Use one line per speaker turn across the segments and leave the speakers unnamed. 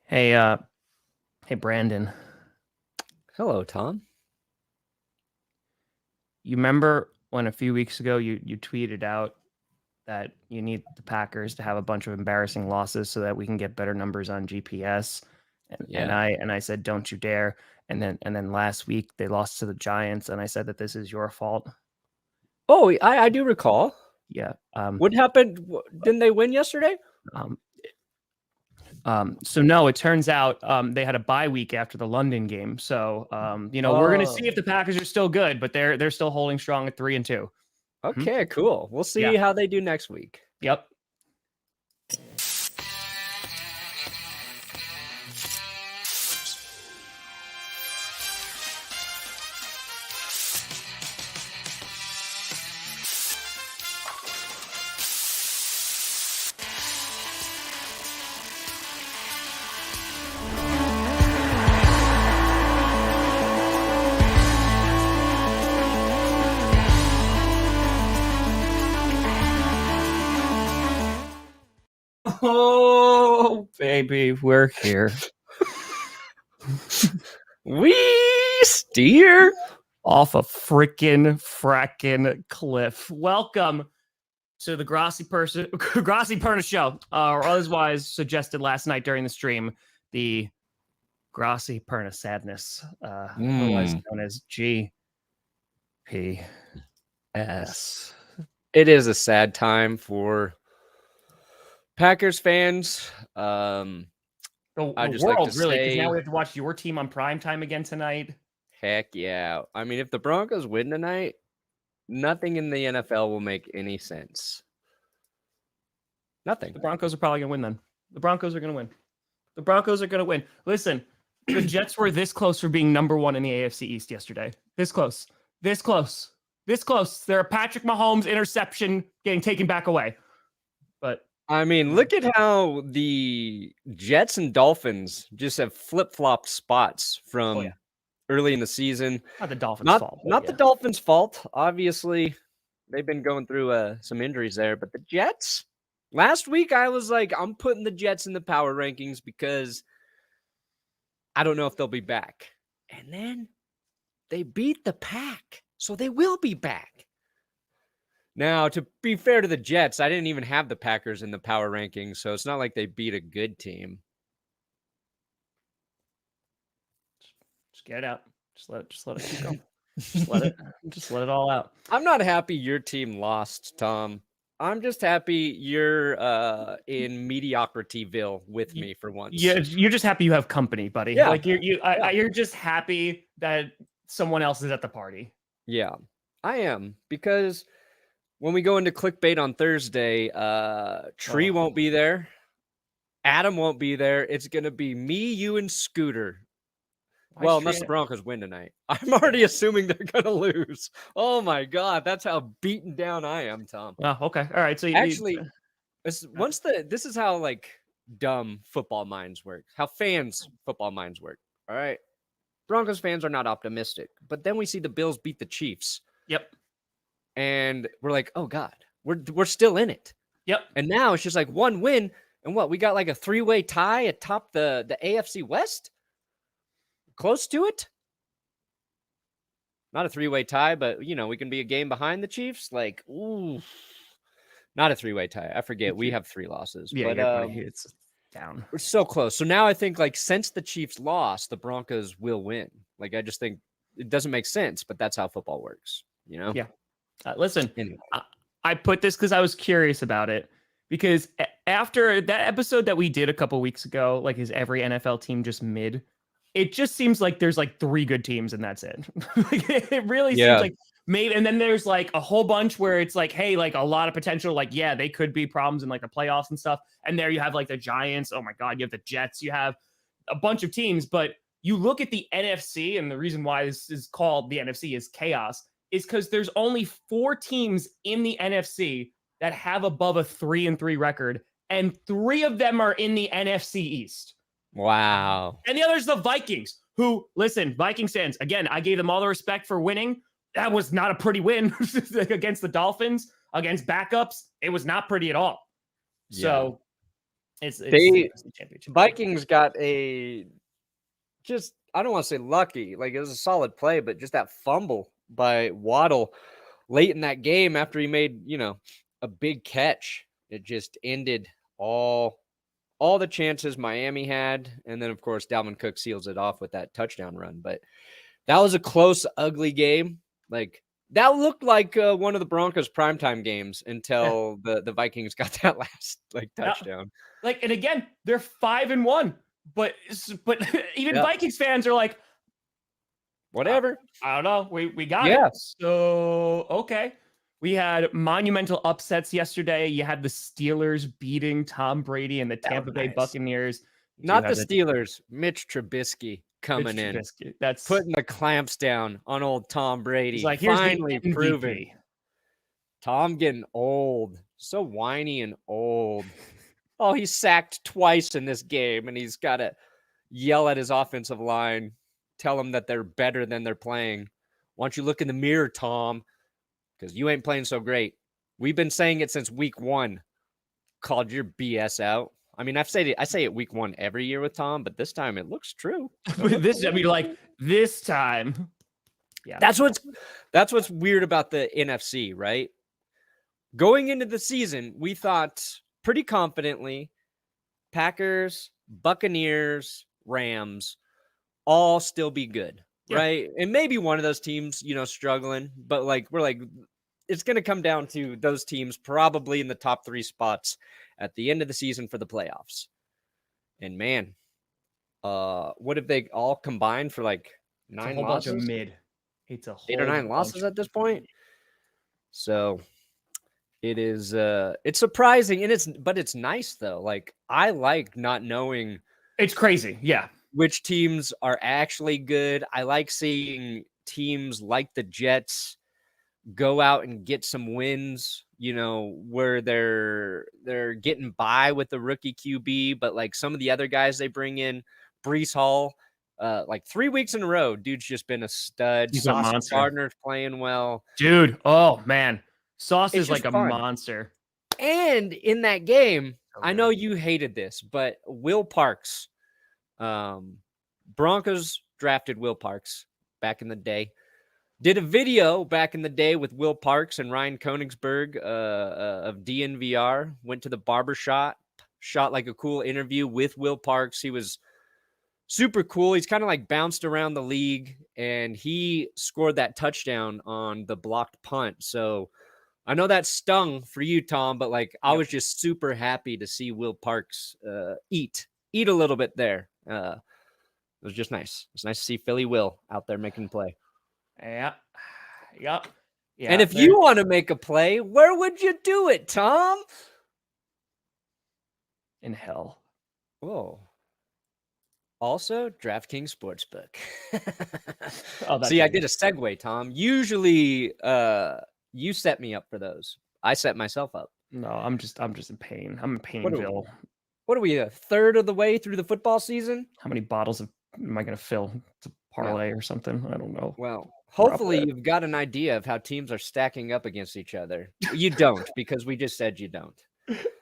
Hey, Brandon.
Hello, Tom.
You remember when a few weeks ago you tweeted out that you need the Packers to have a bunch of embarrassing losses so that we can get better numbers on GPS? And I said, don't you dare. And then last week they lost to the Giants, and I said that this is your fault.
Oh, I do recall.
Yeah.
What happened? Didn't they win yesterday?
So no, it turns out they had a bye week after the London game. So we're gonna see if the Packers are still good, but they're still holding strong at 3-2.
Okay, cool. We'll see how they do next week.
Yep. Oh, baby, we're here.
We steer
off a frackin' cliff. Welcome to the Grossi Perna Show, or otherwise suggested last night during the stream, the Grossi Perna Sadness, otherwise known as GPS.
It is a sad time for Packers fans.
The world, really, because now we have to watch your team on primetime again tonight.
Heck yeah. I mean, if the Broncos win tonight, nothing in the NFL will make any sense. Nothing.
The Broncos are probably going to win then. The Broncos are going to win. Listen, the Jets were this close for being number one in the AFC East yesterday. This close. They're a Patrick Mahomes interception getting taken back away. But
I mean, look at how the Jets and Dolphins just have flip-flopped spots from early in the season.
Not the Dolphins' fault.
Not the Dolphins' fault. Obviously, they've been going through some injuries there. But the Jets, last week I was like, I'm putting the Jets in the power rankings because I don't know if they'll be back. And then they beat the Pack, so they will be back. Now, to be fair to the Jets, I didn't even have the Packers in the power rankings, so it's not like they beat a good team.
Just get it out. Just let it keep going. just let it all out.
I'm not happy your team lost, Tom. I'm just happy you're in mediocrityville with me for once.
Yeah, you're just happy you have company, buddy. Yeah. Like you're just happy that someone else is at the party.
Yeah, I am, because when we go into clickbait on Thursday, Tree won't be there. Adam won't be there. It's going to be me, you, and Scooter. Well, unless the Broncos win tonight. I'm already assuming they're going to lose. Oh, my God. That's how beaten down I am, Tom.
Oh, okay. All right. So
actually, this is how, like, dumb football minds work. How fans' football minds work. All right. Broncos fans are not optimistic. But then we see the Bills beat the Chiefs.
Yep.
And we're like, oh, God, we're still in it.
Yep.
And now it's just like one win. And what? We got like a 3-way tie atop the AFC West? Close to it? Not a 3-way tie, but, we can be a game behind the Chiefs. Like, ooh. Not a 3-way tie. I forget. We have 3 losses.
Yeah, but it's down.
We're so close. So now I think, like, since the Chiefs lost, the Broncos will win. Like, I just think it doesn't make sense, but that's how football works,
Yeah. Listen, anyway. I put this because I was curious about it, because after that episode that we did a couple weeks ago, like, is every NFL team just mid? It just seems like there's like 3 good teams and that's it. It really seems like maybe, and then there's like a whole bunch where it's like, hey, like a lot of potential, like, yeah, they could be problems in like the playoffs and stuff. And there you have like the Giants. Oh my God, you have the Jets. You have a bunch of teams, but you look at the NFC, and the reason why this is called the NFC is chaos, is because there's only 4 teams in the NFC that have above a 3-3 record, and 3 of them are in the NFC East.
Wow.
And the other's the Vikings, who, listen, Vikings fans, again, I gave them all the respect for winning. That was not a pretty win against the Dolphins, against backups. It was not pretty at all. So It's
They
the NFC Championship.
Vikings got I don't want to say lucky, like it was a solid play, but just that fumble by Waddle late in that game after he made, a big catch. It just ended all the chances Miami had. And then, of course, Dalvin Cook seals it off with that touchdown run. But that was a close, ugly game. Like, that looked like one of the Broncos' primetime games until the Vikings got that last, touchdown.
And again, they're 5-1. But even Vikings fans are like,
whatever.
I don't know. We got it. So, okay. We had monumental upsets yesterday. You had the Steelers beating Tom Brady and the Tampa Bay Buccaneers.
Not the Steelers. Mitch Trubisky coming in.
That's
putting the clamps down on old Tom Brady.
He's like,
finally
here's
proven. Tom getting old. So whiny and old. Oh, he's sacked twice in this game, and he's got to yell at his offensive line, tell them that they're better than they're playing. Why don't you look in the mirror, Tom? Because you ain't playing so great. We've been saying it since week 1. Called your BS out. I mean, I say it week 1 every year with Tom, but this time it looks true.
This time. Yeah.
That's what's weird about the NFC, right? Going into the season, we thought pretty confidently Packers, Buccaneers, Rams all still be good. Yeah. Right. And maybe one of those teams, struggling, but we're like, it's going to come down to those teams probably in the top 3 spots at the end of the season for the playoffs. And man, what if they all combined for 9 losses?
Bunch of mid. It's a whole
8 or 9 losses at this point. So it is, it's surprising but it's nice though. I like not knowing.
It's crazy. Yeah.
Which teams are actually good. I like seeing teams like the Jets go out and get some wins, where they're getting by with the rookie QB, but some of the other guys they bring in, Breece Hall, 3 weeks in a row, dude's just been a stud.
He's a monster.
Gardner's playing well.
Dude, oh man. Sauce is like a monster.
And in that game, I know you hated this, but Will Parks, Broncos drafted Will Parks back in the day. Did a video back in the day with Will Parks and Ryan Koenigsberg of DNVR. Went to the barbershop, shot a cool interview with Will Parks. He was super cool. He's kind of bounced around the league, and he scored that touchdown on the blocked punt. So I know that stung for you, Tom, but I was just super happy to see Will Parks eat a little bit there. It was just nice. It's nice to see Philly Will out there making play.
Yeah. Yep. Yeah.
And if you want to make a play, where would you do it, Tom?
In hell.
Oh. Also, DraftKings Sportsbook.
See,
I did a segue, Tom. Usually, you set me up for those. I set myself up.
No, I'm just in pain. I'm in Painville.
What are we, a third of the way through the football season?
How many bottles am I going to fill to parlay or something? I don't know.
Well, hopefully you've got an idea of how teams are stacking up against each other. You don't, because we just said you don't.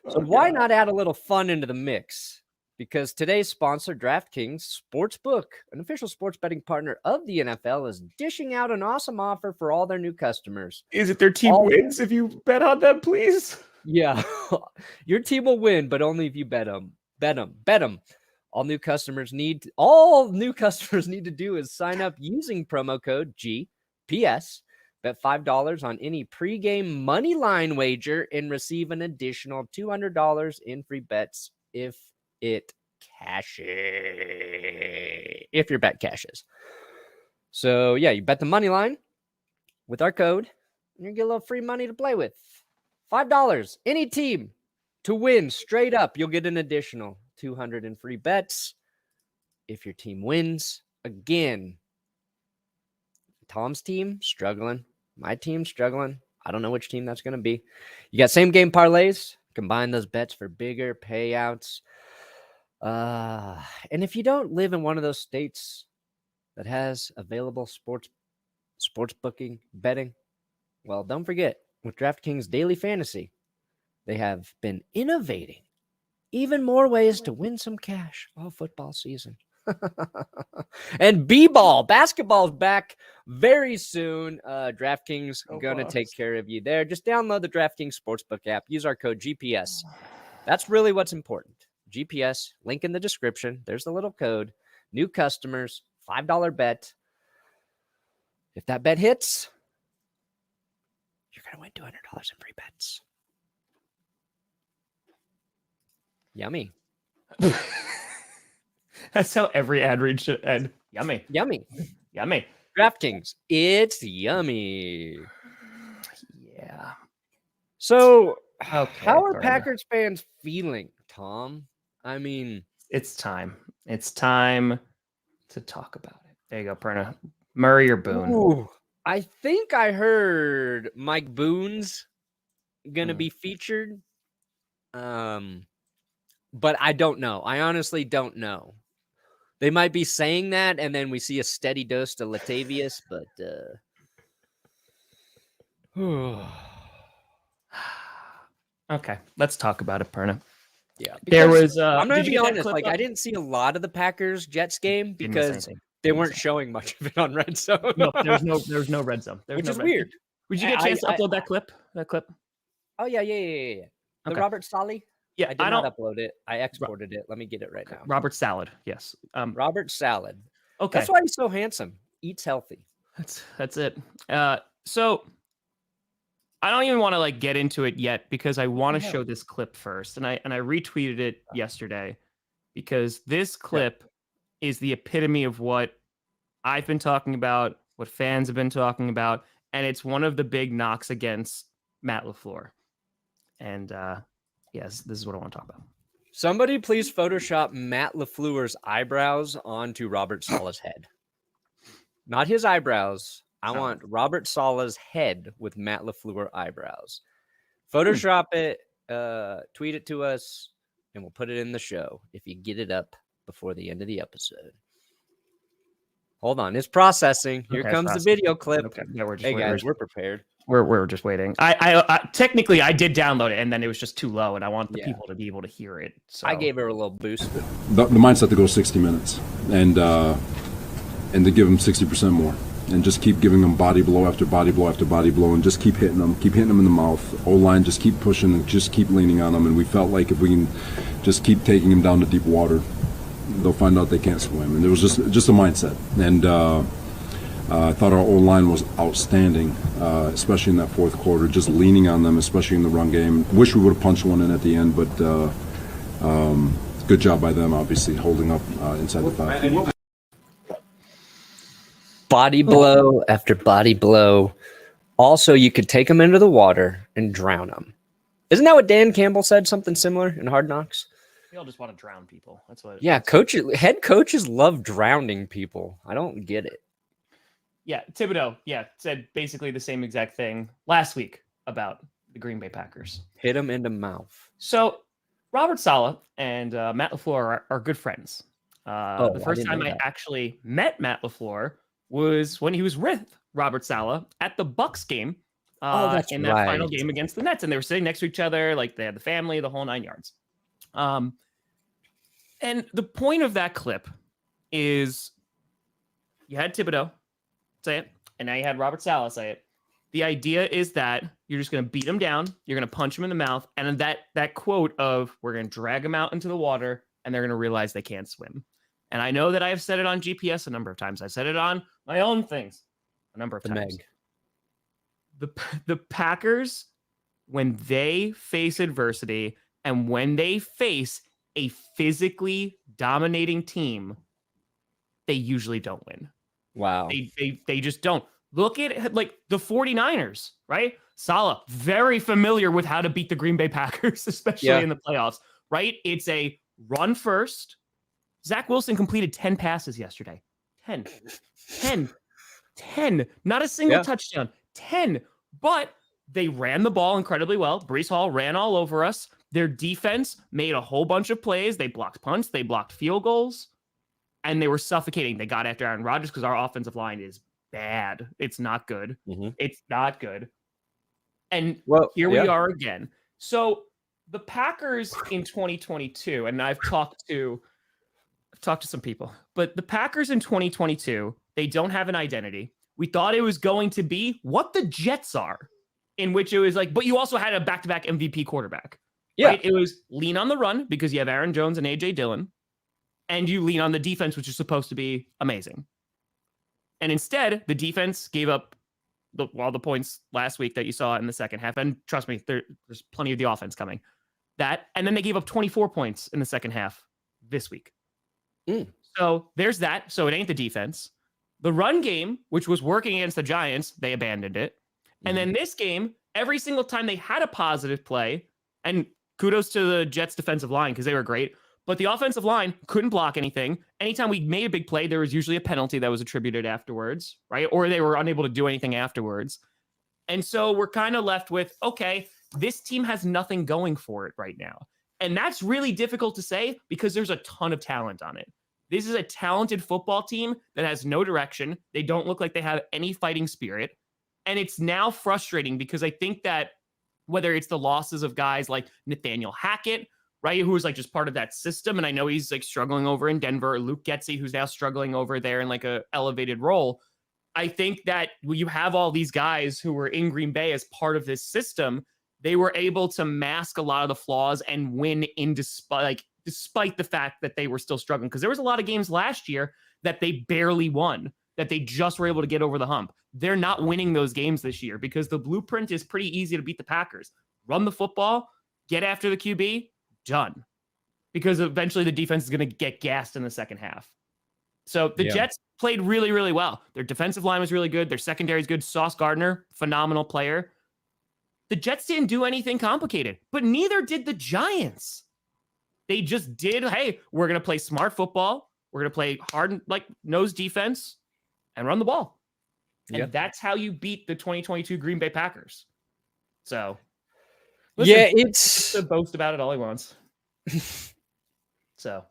So why not add a little fun into the mix? Because today's sponsor, DraftKings Sportsbook, an official sports betting partner of the NFL, is dishing out an awesome offer for all their new customers.
Is it their team wins if you bet on them, please?
Yeah, your team will win, but only if you bet them. Bet them. All new customers need to do is sign up using promo code GPS. Bet $5 on any pregame money line wager and receive an additional $200 in free bets if it cashes. If your bet cashes. So yeah, you bet the money line with our code, and you get a little free money to play with. $5, any team to win straight up. You'll get an additional 200 in free bets if your team wins. Again, Tom's team struggling. My team struggling. I don't know which team that's going to be. You got same game parlays. Combine those bets for bigger payouts. And if you don't live in one of those states that has available sports booking, betting, well, don't forget, with DraftKings Daily Fantasy, they have been innovating even more ways to win some cash all football season. And B-ball, basketball's back very soon. DraftKings gonna take care of you there. Just download the DraftKings Sportsbook app. Use our code GPS. That's really what's important. GPS, link in the description. There's the little code. New customers, $5 bet. If that bet hits, you're gonna win $200 in free bets. Yummy.
That's how every ad read should end. Yummy.
Yummy.
Yummy.
DraftKings, it's yummy.
Yeah.
So,
Okay,
how are
Perna.
Packers fans feeling, Tom? I mean,
it's time. It's time to talk about it. There you go, Perna. Murray or Boone?
Ooh, I think I heard Mike Boone's gonna be featured. But I don't know. I honestly don't know. They might be saying that, and then we see a steady dose to Latavius, but
okay, let's talk about it, Perna.
Yeah,
there was.
I'm gonna be honest. Like, I didn't see a lot of the Packers Jets game because they weren't showing much of it on Red Zone.
No, there's no Red Zone,
which is weird.
Would you get a chance to upload that clip?
Oh yeah. The Robert Saleh.
Yeah,
I did not upload it. I exported it. Let me get it right now.
Robert Salad. Yes.
Robert Salad.
Okay.
That's why he's so handsome. Eats healthy.
That's it. So I don't even want to like get into it yet because I want to show this clip first, and I retweeted it yesterday because this clip is the epitome of what I've been talking about, what fans have been talking about, and it's one of the big knocks against Matt LaFleur. And yes, this is what I want to talk about.
Somebody please Photoshop Matt LaFleur's eyebrows onto Robert Saleh's head. Not his eyebrows. I want Robert Saleh's head with Matt LaFleur eyebrows. Photoshop it, tweet it to us, and we'll put it in the show if you get it up before the end of the episode. Hold on, it's processing. Here comes the video clip.
Okay. Yeah,
we're prepared.
We're just waiting. I technically I did download it, and then it was just too low, and I want the people to be able to hear it. So
I gave her a little boost.
The mindset to go 60 minutes and to give them 60% more, and just keep giving them body blow after body blow after body blow, and just keep hitting them in the mouth. O-line, just keep pushing and just keep leaning on them. And we felt like if we can just keep taking them down to deep water, they'll find out they can't swim. And it was just a mindset. And I thought our O-line was outstanding, especially in that fourth quarter, just leaning on them, especially in the run game. Wish we would have punched one in at the end, but good job by them, obviously, holding up inside the 5.
Body blow after body blow. Also, you could take them into the water and drown them. Isn't that what Dan Campbell said? Something similar in Hard Knocks?
We all just want to drown people. That's what.
Yeah, head coaches love drowning people. I don't get it.
Yeah, Thibodeau, said basically the same exact thing last week about the Green Bay Packers.
Hit him in the mouth.
So Robert Saleh and Matt LaFleur are good friends. The first time I actually met Matt LaFleur was when he was with Robert Saleh at the Bucs game that final game against the Nets. And they were sitting next to each other, like they had the family, the whole 9 yards. And the point of that clip is you had Thibodeau say it, and now you had Robert Saleh say it. The idea is that you're just going to beat him down, you're going to punch him in the mouth, and then that quote of we're going to drag him out into the water, and they're going to realize they can't swim. And I know that I have said it on GPS a number of times. I said it on my own things a number of times. The Packers, when they face adversity and when they face a physically dominating team, they usually don't win.
Wow.
They just don't. Look at like the 49ers, right? Saleh, very familiar with how to beat the Green Bay Packers, especially in the playoffs, right? It's a run first. Zach Wilson completed 10 passes yesterday. 10. Not a single touchdown. 10. But they ran the ball incredibly well. Breece Hall ran all over us. Their defense made a whole bunch of plays. They blocked punts. They blocked field goals. And they were suffocating. They got after Aaron Rodgers because our offensive line is bad. It's not good.
Mm-hmm.
It's not good. And here we are again. So The Packers in 2022, and I've talked to some people, but the Packers in 2022, they don't have an identity. We thought it was going to be what the Jets are, in which it was like, but you also had a back-to-back MVP quarterback.
Yeah.
Right? It was lean on the run because you have Aaron Jones and AJ Dillon, and you lean on the defense, which is supposed to be amazing. And instead, the defense gave up all the points last week that you saw in the second half. And trust me, there's plenty of the offense coming. And then they gave up 24 points in the second half this week. So there's that. So it ain't the defense. The run game, which was working against the Giants, they abandoned it. And then this game, every single time they had a positive play, and kudos to the Jets defensive line because they were great, but the offensive line couldn't block anything. Anytime we made a big play, there was usually a penalty that was attributed afterwards, right? Or they were unable to do anything afterwards. And so we're kind of left with, okay, this team has nothing going for it right now. And that's really difficult to say because there's a ton of talent on it. This is a talented football team that has no direction. They don't look like they have any fighting spirit. And it's now frustrating because I think that whether it's the losses of guys like Nathaniel Hackett, right, who was like just part of that system, and I know he's like struggling over in Denver, or Luke Getsy, who's now struggling over there in like a elevated role. I think that when you have all these guys who were in Green Bay as part of this system, they were able to mask a lot of the flaws and win despite the fact that they were still struggling. Because there was a lot of games last year that they barely won, that they just were able to get over the hump. They're not winning those games this year because the blueprint is pretty easy to beat the Packers. Run the football, get after the QB, done. Because eventually the defense is going to get gassed in the second half. So the Jets played really, really well. Their defensive line was really good. Their secondary is good. Sauce Gardner, phenomenal player. The Jets didn't do anything complicated, but neither did the Giants. They just did, hey, we're going to play smart football. We're going to play hard, like nose defense and run the ball. And that's how you beat the 2022 Green Bay Packers. So, listen, it's to boast about it all he wants. So,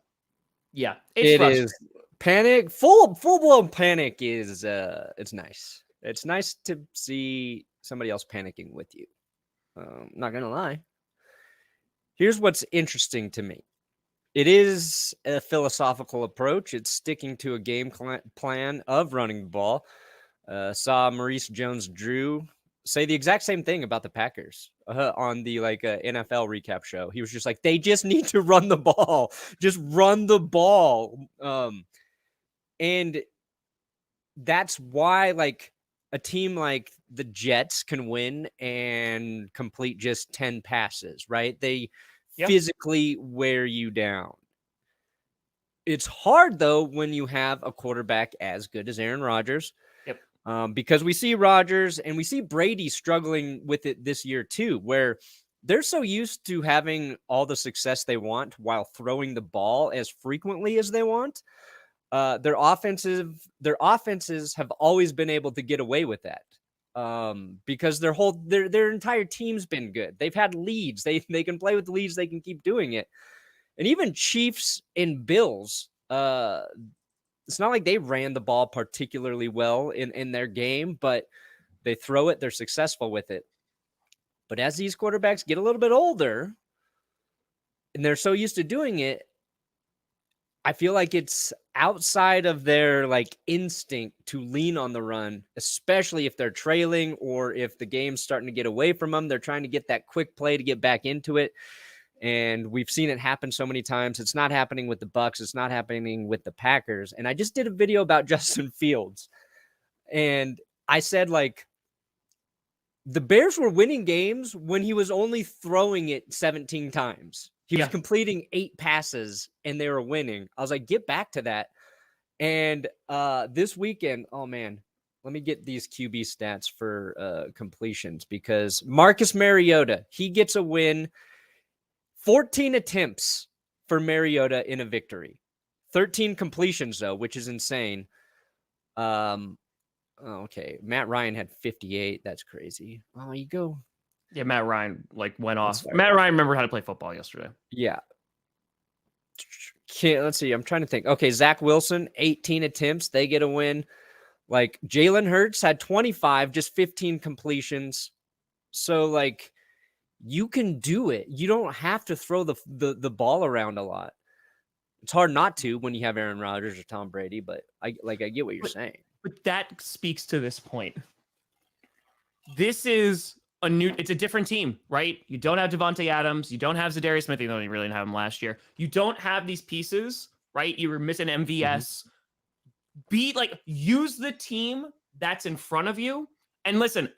yeah,
it is panic. Full blown panic is it's nice. It's nice to see somebody else panicking with you. Not gonna lie. Here's what's interesting to me. It is a philosophical approach. It's sticking to a game plan of running the ball. Saw Maurice Jones-Drew say the exact same thing about the Packers on the NFL recap show. He was just like, they just need to run the ball. Just run the ball. And that's why a team like the Jets can win and complete just 10 passes, right? They physically wear you down. It's hard, though, when you have a quarterback as good as Aaron Rodgers. Because we see Rodgers and we see Brady struggling with it this year too, where they're so used to having all the success they want while throwing the ball as frequently as they want. Their offenses have always been able to get away with that. Because their entire team's been good. They've had leads. They can play with the leads. They can keep doing it. And even Chiefs and Bills, it's not like they ran the ball particularly well in their game, but they throw it. They're successful with it. But as these quarterbacks get a little bit older and they're so used to doing it, I feel like it's outside of their instinct to lean on the run, especially if they're trailing or if the game's starting to get away from them. They're trying to get that quick play to get back into it. And we've seen it happen so many times. It's not happening with the Bucs. It's not happening with the Packers. And I just did a video about Justin Fields. And I said, the Bears were winning games when he was only throwing it 17 times. He was completing 8 passes and they were winning. I was like, get back to that. And this weekend, oh man, let me get these QB stats for completions, because Marcus Mariota, he gets a win. 14 attempts for Mariota in a victory. 13 completions, though, which is insane. Okay. Matt Ryan had 58. That's crazy. Oh, you go.
Yeah, Matt Ryan went off. Matt Ryan remembered how to play football yesterday.
Yeah. Let's see. I'm trying to think. Okay, Zach Wilson, 18 attempts. They get a win. Jalen Hurts had 25, just 15 completions. So, you can do it. You don't have to throw the ball around a lot. It's hard not to when you have Aaron Rodgers or Tom Brady, but I get what you're saying.
But that speaks to this point. This is it's a different team, right? You don't have Devontae Adams. You don't have Zadarius Smith, even though you really didn't have him last year. You don't have these pieces, right? You were missing MVS. Use the team that's in front of you. And listen,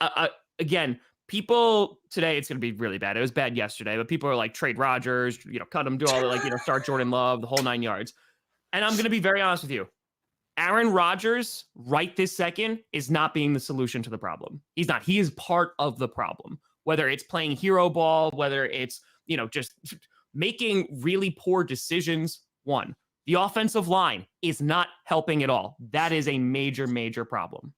again, people today, it's going to be really bad. It was bad yesterday, but people are like, trade Rodgers, cut him, do all the, start Jordan Love, the whole 9 yards. And I'm going to be very honest with you. Aaron Rodgers, right this second, is not being the solution to the problem. He's not. He is part of the problem. Whether it's playing hero ball, whether it's, just making really poor decisions. One, the offensive line is not helping at all. That is a major, major problem.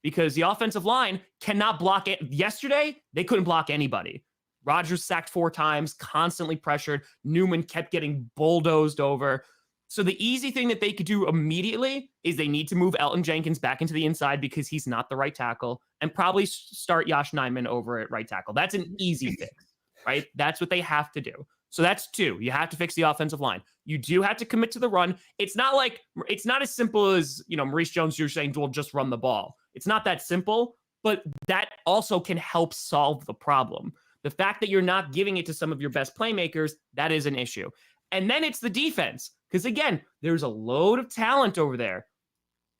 Because the offensive line cannot block it. Yesterday, they couldn't block anybody. Rodgers sacked 4 times, constantly pressured. Newman kept getting bulldozed over. So the easy thing that they could do immediately is they need to move Elton Jenkins back into the inside because he's not the right tackle, and probably start Josh Nijman over at right tackle. That's an easy fix, right? That's what they have to do. So that's 2. You have to fix the offensive line. You do have to commit to the run. It's not as simple as, Maurice Jones, you're saying, well, just run the ball. It's not that simple, but that also can help solve the problem. The fact that you're not giving it to some of your best playmakers, that is an issue. And then it's the defense. Because again, there's a load of talent over there,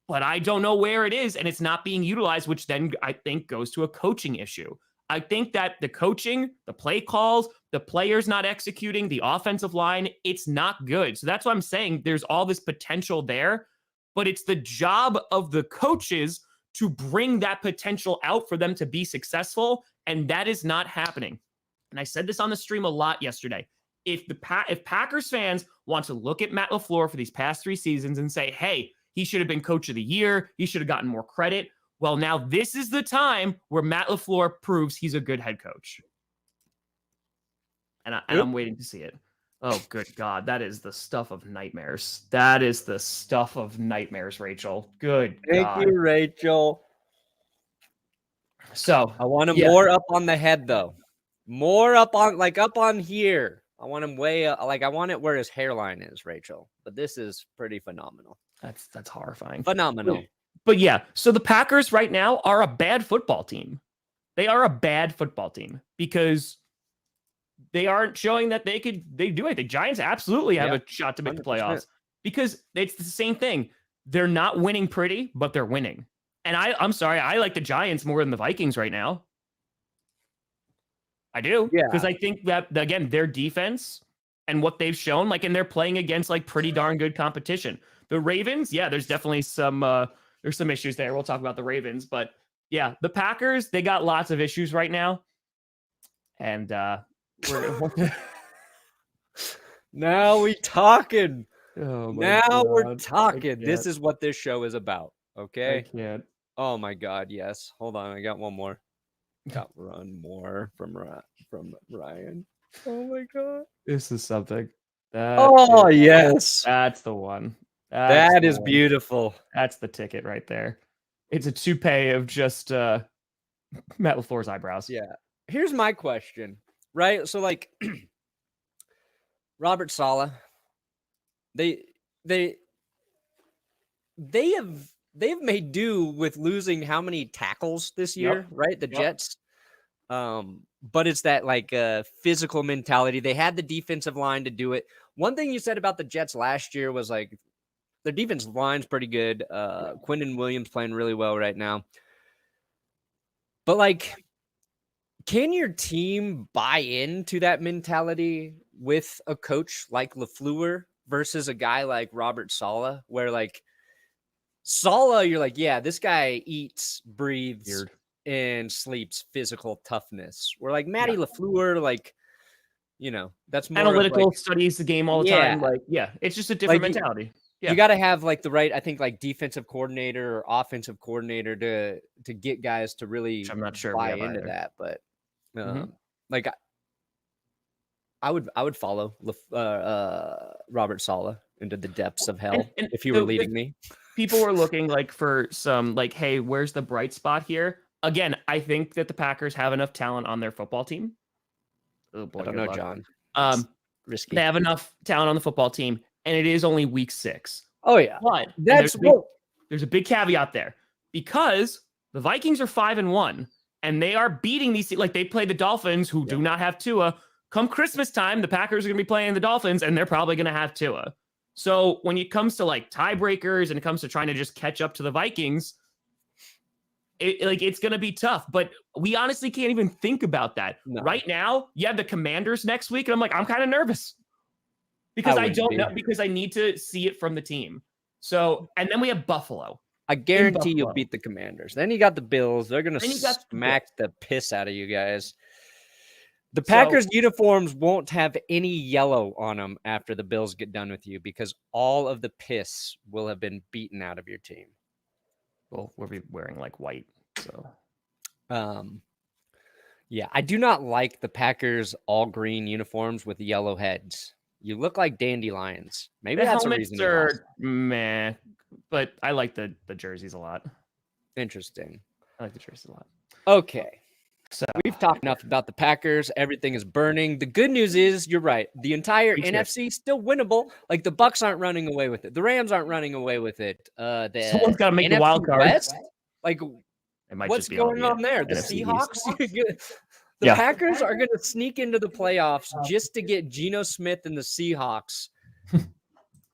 but I don't know where it is, and it's not being utilized, which then I think goes to a coaching issue. I think that the coaching, the play calls, the players not executing, the offensive line, it's not good. So that's why I'm saying there's all this potential there, but it's the job of the coaches to bring that potential out for them to be successful, and that is not happening. And I said this on the stream a lot yesterday. If Packers fans want to look at Matt LaFleur for these past 3 seasons and say, hey, he should have been coach of the year, he should have gotten more credit. Well, now this is the time where Matt LaFleur proves he's a good head coach. And I'm waiting to see it. Oh, good God. That is the stuff of nightmares. That is the stuff of nightmares, Rachel. Good God.
Thank you, Rachel.
So
I want him more up on the head, though. More up on here. I want him way up, I want it where his hairline is, Rachel. But this is pretty phenomenal.
That's horrifying.
Phenomenal.
But yeah, so the Packers right now are a bad football team. They are a bad football team because they aren't showing that they do it. The Giants absolutely have a shot to make 100%. The playoffs because it's the same thing. They're not winning pretty, but they're winning. And I'm sorry, I like the Giants more than the Vikings right now. I do. Yeah. Because I think that, again, their defense and what they've shown, and they're playing against pretty darn good competition. The Ravens, there's definitely some issues there. We'll talk about the Ravens, but yeah, the Packers, they got lots of issues right now. And
now we talking.
Oh my
now
God.
We're talking. This is what this show is about. Okay.
I can't.
Oh my God. Yes. Hold on. I got one more. Got one more from Ryan. Oh my God.
This is something.
Yes.
That's the one.
That is beautiful.
That's the ticket right there. It's a toupee of just Matt LaFleur's eyebrows.
Yeah. Here's my question, right? So Robert Saleh, they have made do with losing how many tackles this year, right? The Jets. But it's that physical mentality. They had the defensive line to do it. One thing you said about the Jets last year was their defensive line's pretty good. Quinnen Williams playing really well right now. But can your team buy into that mentality with a coach like LaFleur versus a guy like Robert Saleh, where Saleh, you're this guy eats, breathes, and sleeps physical toughness. Where Matty LaFleur, that's more
analytical, studies the game all the time. It's just a different mentality.
You got to have the right, I think, defensive coordinator or offensive coordinator to get guys to really
I'm not sure
buy into that. But I would follow Robert Saleh into the depths of hell
and
if you were leading me.
People were looking for some hey, where's the bright spot here? Again, I think that the Packers have enough talent on their football team Oh boy,
I don't
good
know,
luck.
John. Risky.
They have enough talent on the football team, and it is only week 6.
Oh yeah,
But
that's
there's a big caveat there because the Vikings are 5-1, and they are beating these. Like they play the Dolphins, who do not have Tua. Come Christmas time, the Packers are going to be playing the Dolphins, and they're probably going to have Tua. So when it comes to like tiebreakers and it comes to trying to just catch up to the Vikings, it's going to be tough. But we honestly can't even think about that right now. You have the Commanders next week, and I'm like, I'm kind of nervous because I don't know, because I need to see it from the team. So, and then we have Buffalo.
I guarantee you'll beat the Commanders. Then you got the Bills. They're going to smack the piss out of you guys. The Packers uniforms won't have any yellow on them after the Bills get done with you because all of the piss will have been beaten out of your team.
Well, we'll be wearing like white. So,
yeah, I do not like the Packers all green uniforms with yellow heads. You look like dandelions. Maybe that's a reason.
Are meh, but I like the jerseys a lot.
Interesting.
I like the jerseys a lot.
Okay.
So
we've talked enough about the Packers. Everything is burning. The good news is you're right. The entire NFC still winnable. Like the Bucks aren't running away with it. The Rams aren't running away with it.
Someone's got to make the wild card.
West? Like what's going on there? The Seahawks? The Packers are going to sneak into the playoffs just to get Geno Smith and the Seahawks.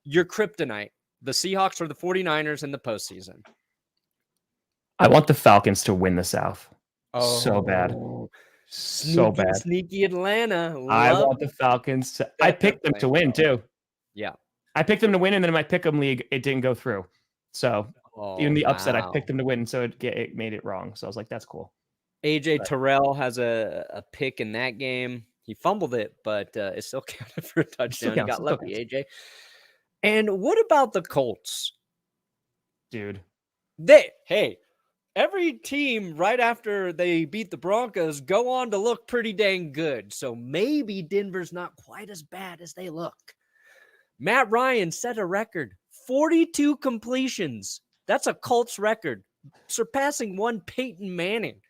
Your kryptonite. The Seahawks are the 49ers in the postseason.
I want the Falcons to win the South. Oh, so bad. So bad.
Sneaky Atlanta.
I want the Falcons to. I picked them to win, too.
Yeah.
I picked them to win, and then in my pick'em league, it didn't go through. So even the upset, I picked them to win, so it made it wrong. So I was like, that's cool.
AJ Terrell has a pick in that game. He fumbled it, but it still counted for a touchdown. He got lucky, AJ. And what about the Colts?
Dude.
Every team right after they beat the Broncos go on to look pretty dang good. So maybe Denver's not quite as bad as they look. Matt Ryan set a record, 42 completions. That's a Colts record, surpassing one Peyton Manning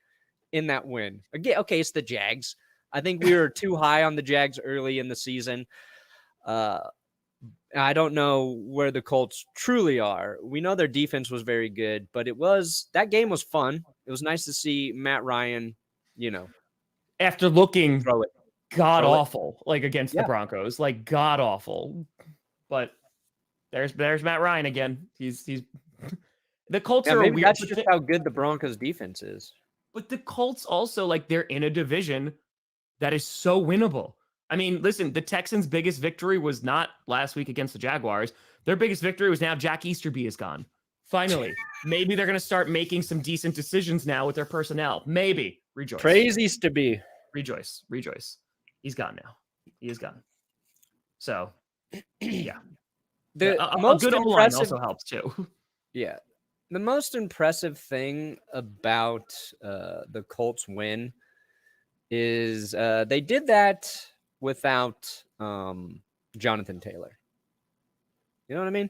in that win. Again, okay, it's the Jags. I think we were too high on the Jags early in the season. I don't know where the Colts truly are. We know their defense was very good, but that game was fun. It was nice to see Matt Ryan,
after looking god-awful, like against the Broncos, like god-awful. But there's Matt Ryan again. He's the Colts are
maybe
weird.
That's just how good the Broncos defense is.
But the Colts also, like, they're in a division that is so winnable. I mean, listen, the Texans' biggest victory was not last week against the Jaguars. Their biggest victory was now Jack Easterby is gone. Finally, maybe they're going to start making some decent decisions now with their personnel. Maybe. Rejoice.
Praise Easterby.
Rejoice. He's gone now. He is gone. So, yeah. A good O-line also helps, too.
Yeah. The most impressive thing about the Colts win is they did that without Jonathan Taylor. You know what I mean?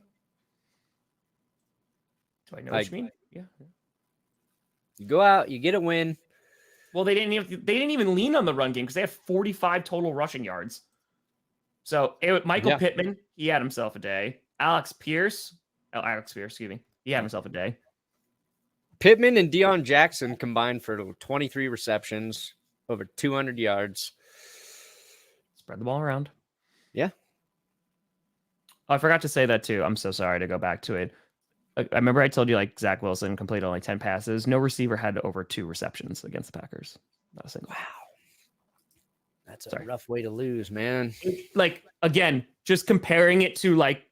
Do I know what you mean? Yeah.
You go out, you get a win.
Well, they didn't even lean on the run game because they have 45 total rushing yards. So Michael Pittman, he had himself a day. Alex Pierce, excuse me. He had himself a day.
Pittman and Deion Jackson combined for 23 receptions, over 200 yards.
Spread the ball around.
Yeah.
Oh, I forgot to say that too. I'm so sorry to go back to it. I remember I told you like Zach Wilson completed only 10 passes. No receiver had over 2 receptions against the Packers. Not a single.
Wow. That's a rough way to lose, man.
Like, again, just comparing it to like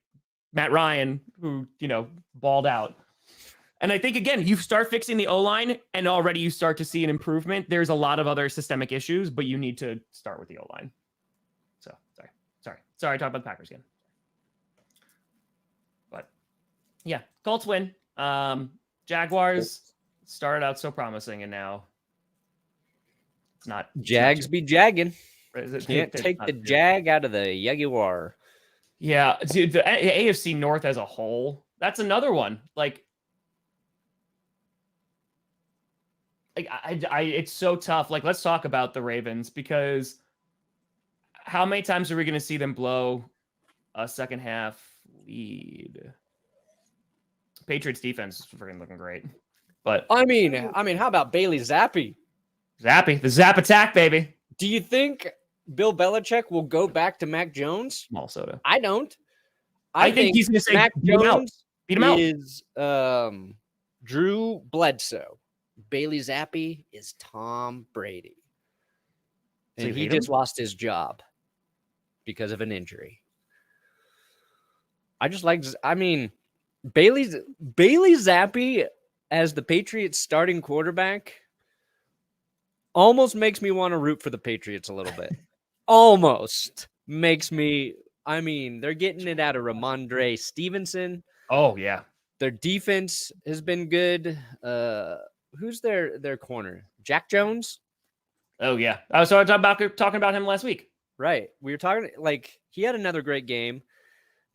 Matt Ryan, who, balled out. And I think, again, you start fixing the O-line and already you start to see an improvement. There's a lot of other systemic issues, but you need to start with the O-line. So, sorry, talk about the Packers again. But, yeah, Colts win. Jaguars started out so promising, and now it's not.
Jags be jagging. Can't take the jag out of the Jaguar.
Yeah, dude, the AFC North as a whole, that's another one. Like it's so tough. Like, let's talk about the Ravens because How many times are we going to see them blow a second half lead? Patriots defense is freaking looking great. But
I mean, how about Bailey Zappi?
Zappy, the Zap attack, baby.
Do you think Bill Belichick will go back to Mac Jones?
Small soda.
I don't.
I think he's going to say
Mac
beat him out.
Jones
Beat him out.
is Drew Bledsoe. Bailey Zappi is Tom Brady.
So
And
you
he
hate
just
him?
lost his job because of an injury. Bailey Zappi as the Patriots starting quarterback almost makes me want to root for the Patriots a little bit. Almost makes me. They're getting it out of Ramondre Stevenson.
Oh, yeah.
Their defense has been good. Who's their corner? Jack Jones?
Oh, yeah. I was talking about him last week.
Right. We were talking he had another great game.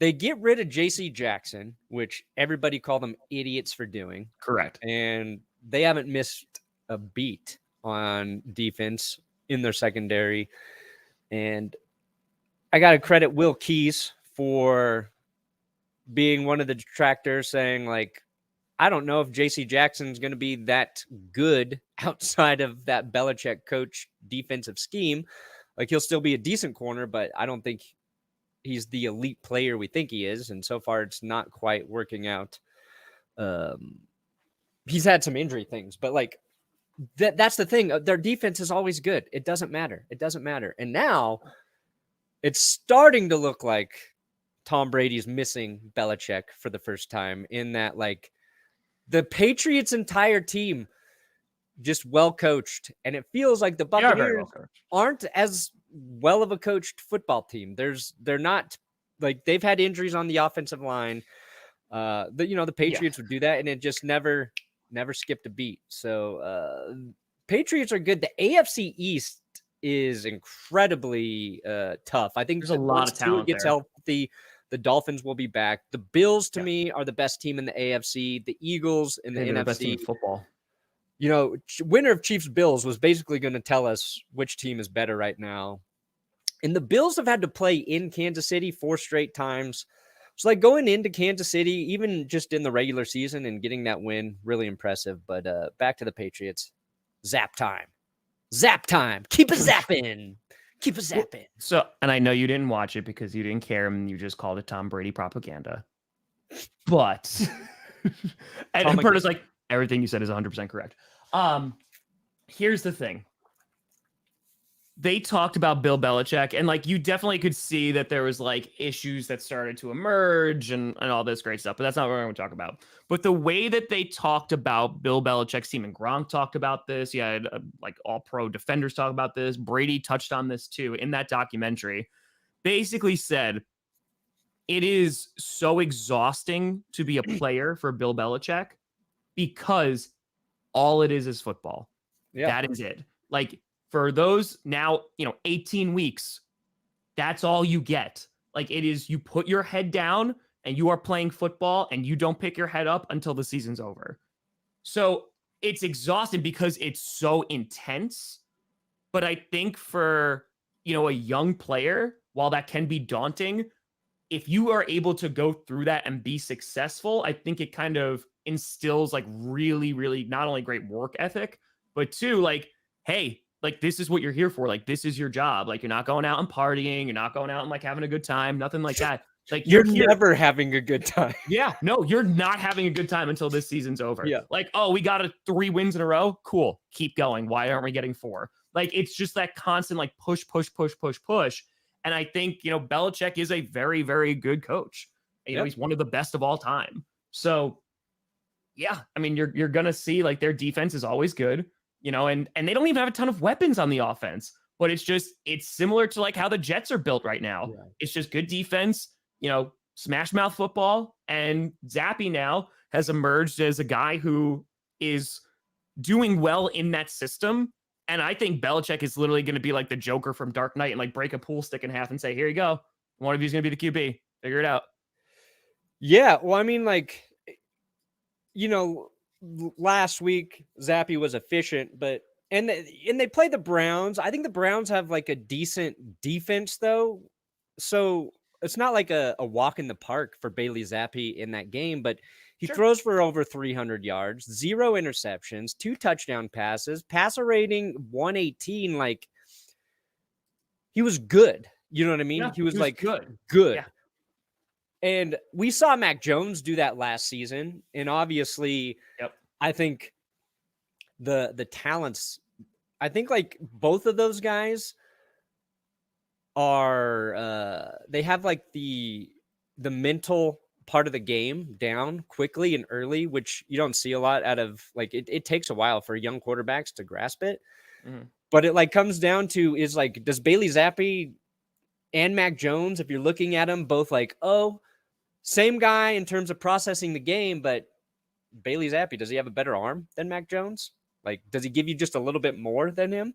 They get rid of J.C. Jackson, which everybody called them idiots for doing.
Correct.
And they haven't missed a beat on defense in their secondary. And I got to credit Will Keys for being one of the detractors saying, I don't know if J.C. Jackson's going to be that good outside of that Belichick coach defensive scheme. He'll still be a decent corner, but I don't think he's the elite player we think he is. And so far, it's not quite working out. He's had some injury things, but that's the thing. Their defense is always good. It doesn't matter. And now it's starting to look like Tom Brady's missing Belichick for the first time in that, the Patriots' entire team just well coached, and it feels like the Buccaneers aren't as well of a coached football team. They're not they've had injuries on the offensive line. The Patriots would do that, and it just never skipped a beat. So Patriots are good. The AFC East is incredibly tough. I think
there's a lot of talent
gets
there.
Healthy. The Dolphins will be back. The Bills, to me, are the best team in the AFC. The Eagles in the NFC.
The best team in football.
Winner of Chiefs Bills was basically going to tell us which team is better right now. And the Bills have had to play in Kansas City 4 straight times. So going into Kansas City, even just in the regular season and getting that win, really impressive. But back to the Patriots. Zap time. Keep a zapping.
So, and I know you didn't watch it because you didn't care and you just called it Tom Brady propaganda. But, and Perna's like, everything you said is 100% correct. Here's the thing. They talked about Bill Belichick, and you definitely could see that there was issues that started to emerge and all this great stuff, but that's not what we're going to talk about. But the way that they talked about Bill Belichick's team, and Gronk talked about this, you had all pro defenders talk about this. Brady touched on this too in that documentary. Basically said, it is so exhausting to be a player for Bill Belichick because all it is football. Yeah. That is it. For those now, 18 weeks, that's all you get. It is, you put your head down and you are playing football and you don't pick your head up until the season's over. So it's exhausting because it's so intense. But I think for, a young player, while that can be daunting, if you are able to go through that and be successful, I think it kind of instills really, really not only great work ethic, but too, hey, this is what you're here for. This is your job. You're not going out and partying. You're not going out and having a good time. Nothing like that.
You're never having a good time.
Yeah. No, you're not having a good time until this season's over.
Yeah.
Oh, we got 3 wins in a row. Cool. Keep going. Why aren't we getting 4? It's just that constant push. And I think, Belichick is a very, very good coach. He's one of the best of all time. So yeah, you're going to see their defense is always good. And they don't even have a ton of weapons on the offense, but it's similar to how the Jets are built right now. Yeah. It's just good defense, smash mouth football. And Zappy now has emerged as a guy who is doing well in that system. And I think Belichick is literally going to be like the Joker from Dark Knight and break a pool stick in half and say, here you go. One of you is going to be the QB. Figure it out.
Yeah. Well, last week, Zappy was efficient, but And they play the Browns. I think the Browns have like a decent defense, though. So it's not like a walk in the park for Bailey Zappi in that game, but he throws for over 300 yards, 0 interceptions, 2 touchdown passes, passer rating 118. Like, he was good. You know what I mean?
Yeah,
he was like
good.
Good.
Yeah.
And we saw Mac Jones do that last season. And obviously, I think the talents, I think like both of those guys are they have like the mental part of the game down quickly and early, which you don't see a lot out of like it takes a while for young quarterbacks to grasp it. But it like comes down to is like, does Bailey Zappi and Mac Jones, if you're looking at them both like, oh, same guy in terms of processing the game, but Bailey Zappi, does he have a better arm than Mac Jones? Like, does he give you just a little bit more than him?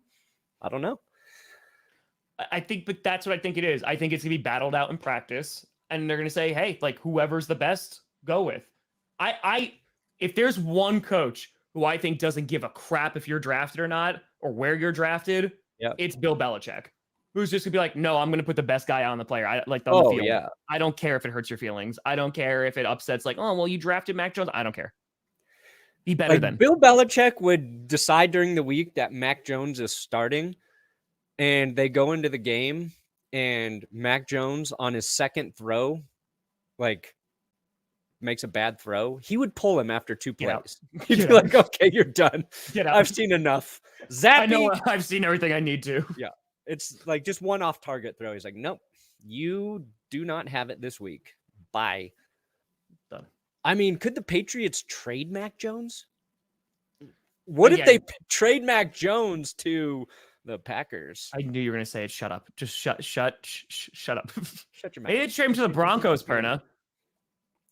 I don't know.
I think, but that's what I think it is. I think it's going to be battled out in practice, and they're going to say, hey, like, whoever's the best, go with. If there's one coach who I think doesn't give a crap if you're drafted or not, or where you're drafted, it's Bill Belichick, who's just going to be like, no, I'm going to put the best guy on the player. On the field.
Yeah.
I don't care if it hurts your feelings. I don't care if it upsets, like, oh, well, you drafted Mac Jones. I don't care. Be better than
Bill Belichick would decide during the week that Mac Jones is starting, and they go into the game, and Mac Jones on his second throw, like, makes a bad throw. He would pull him after 2 plays. He'd be like, okay, you're done.
Get out.
I've seen enough. Zappy.
I know I've seen everything I need to.
Yeah. It's like just one off target throw. He's like, nope, you do not have it this week. Bye.
Done.
I mean, could the Patriots trade Mac Jones? What if they trade Mac Jones to the Packers?
I knew you were going to say it. Shut up. Just shut up.
Shut your mouth.
Maybe they trade him to the Broncos, Perna.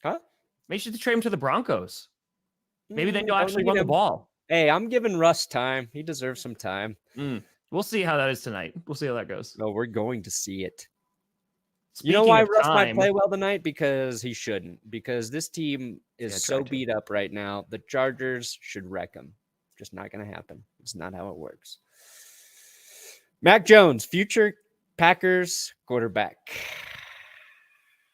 Huh?
Maybe you should trade him to the Broncos. Maybe then you'll actually run the ball.
Hey, I'm giving Russ time. He deserves some time.
We'll see how that is tonight. We'll see how that goes.
No, we're going to see it. You know why Russ might play well tonight? Because he shouldn't. Because this team is so beat up right now. The Chargers should wreck them. Just not going to happen. It's not how it works. Mac Jones, future Packers quarterback.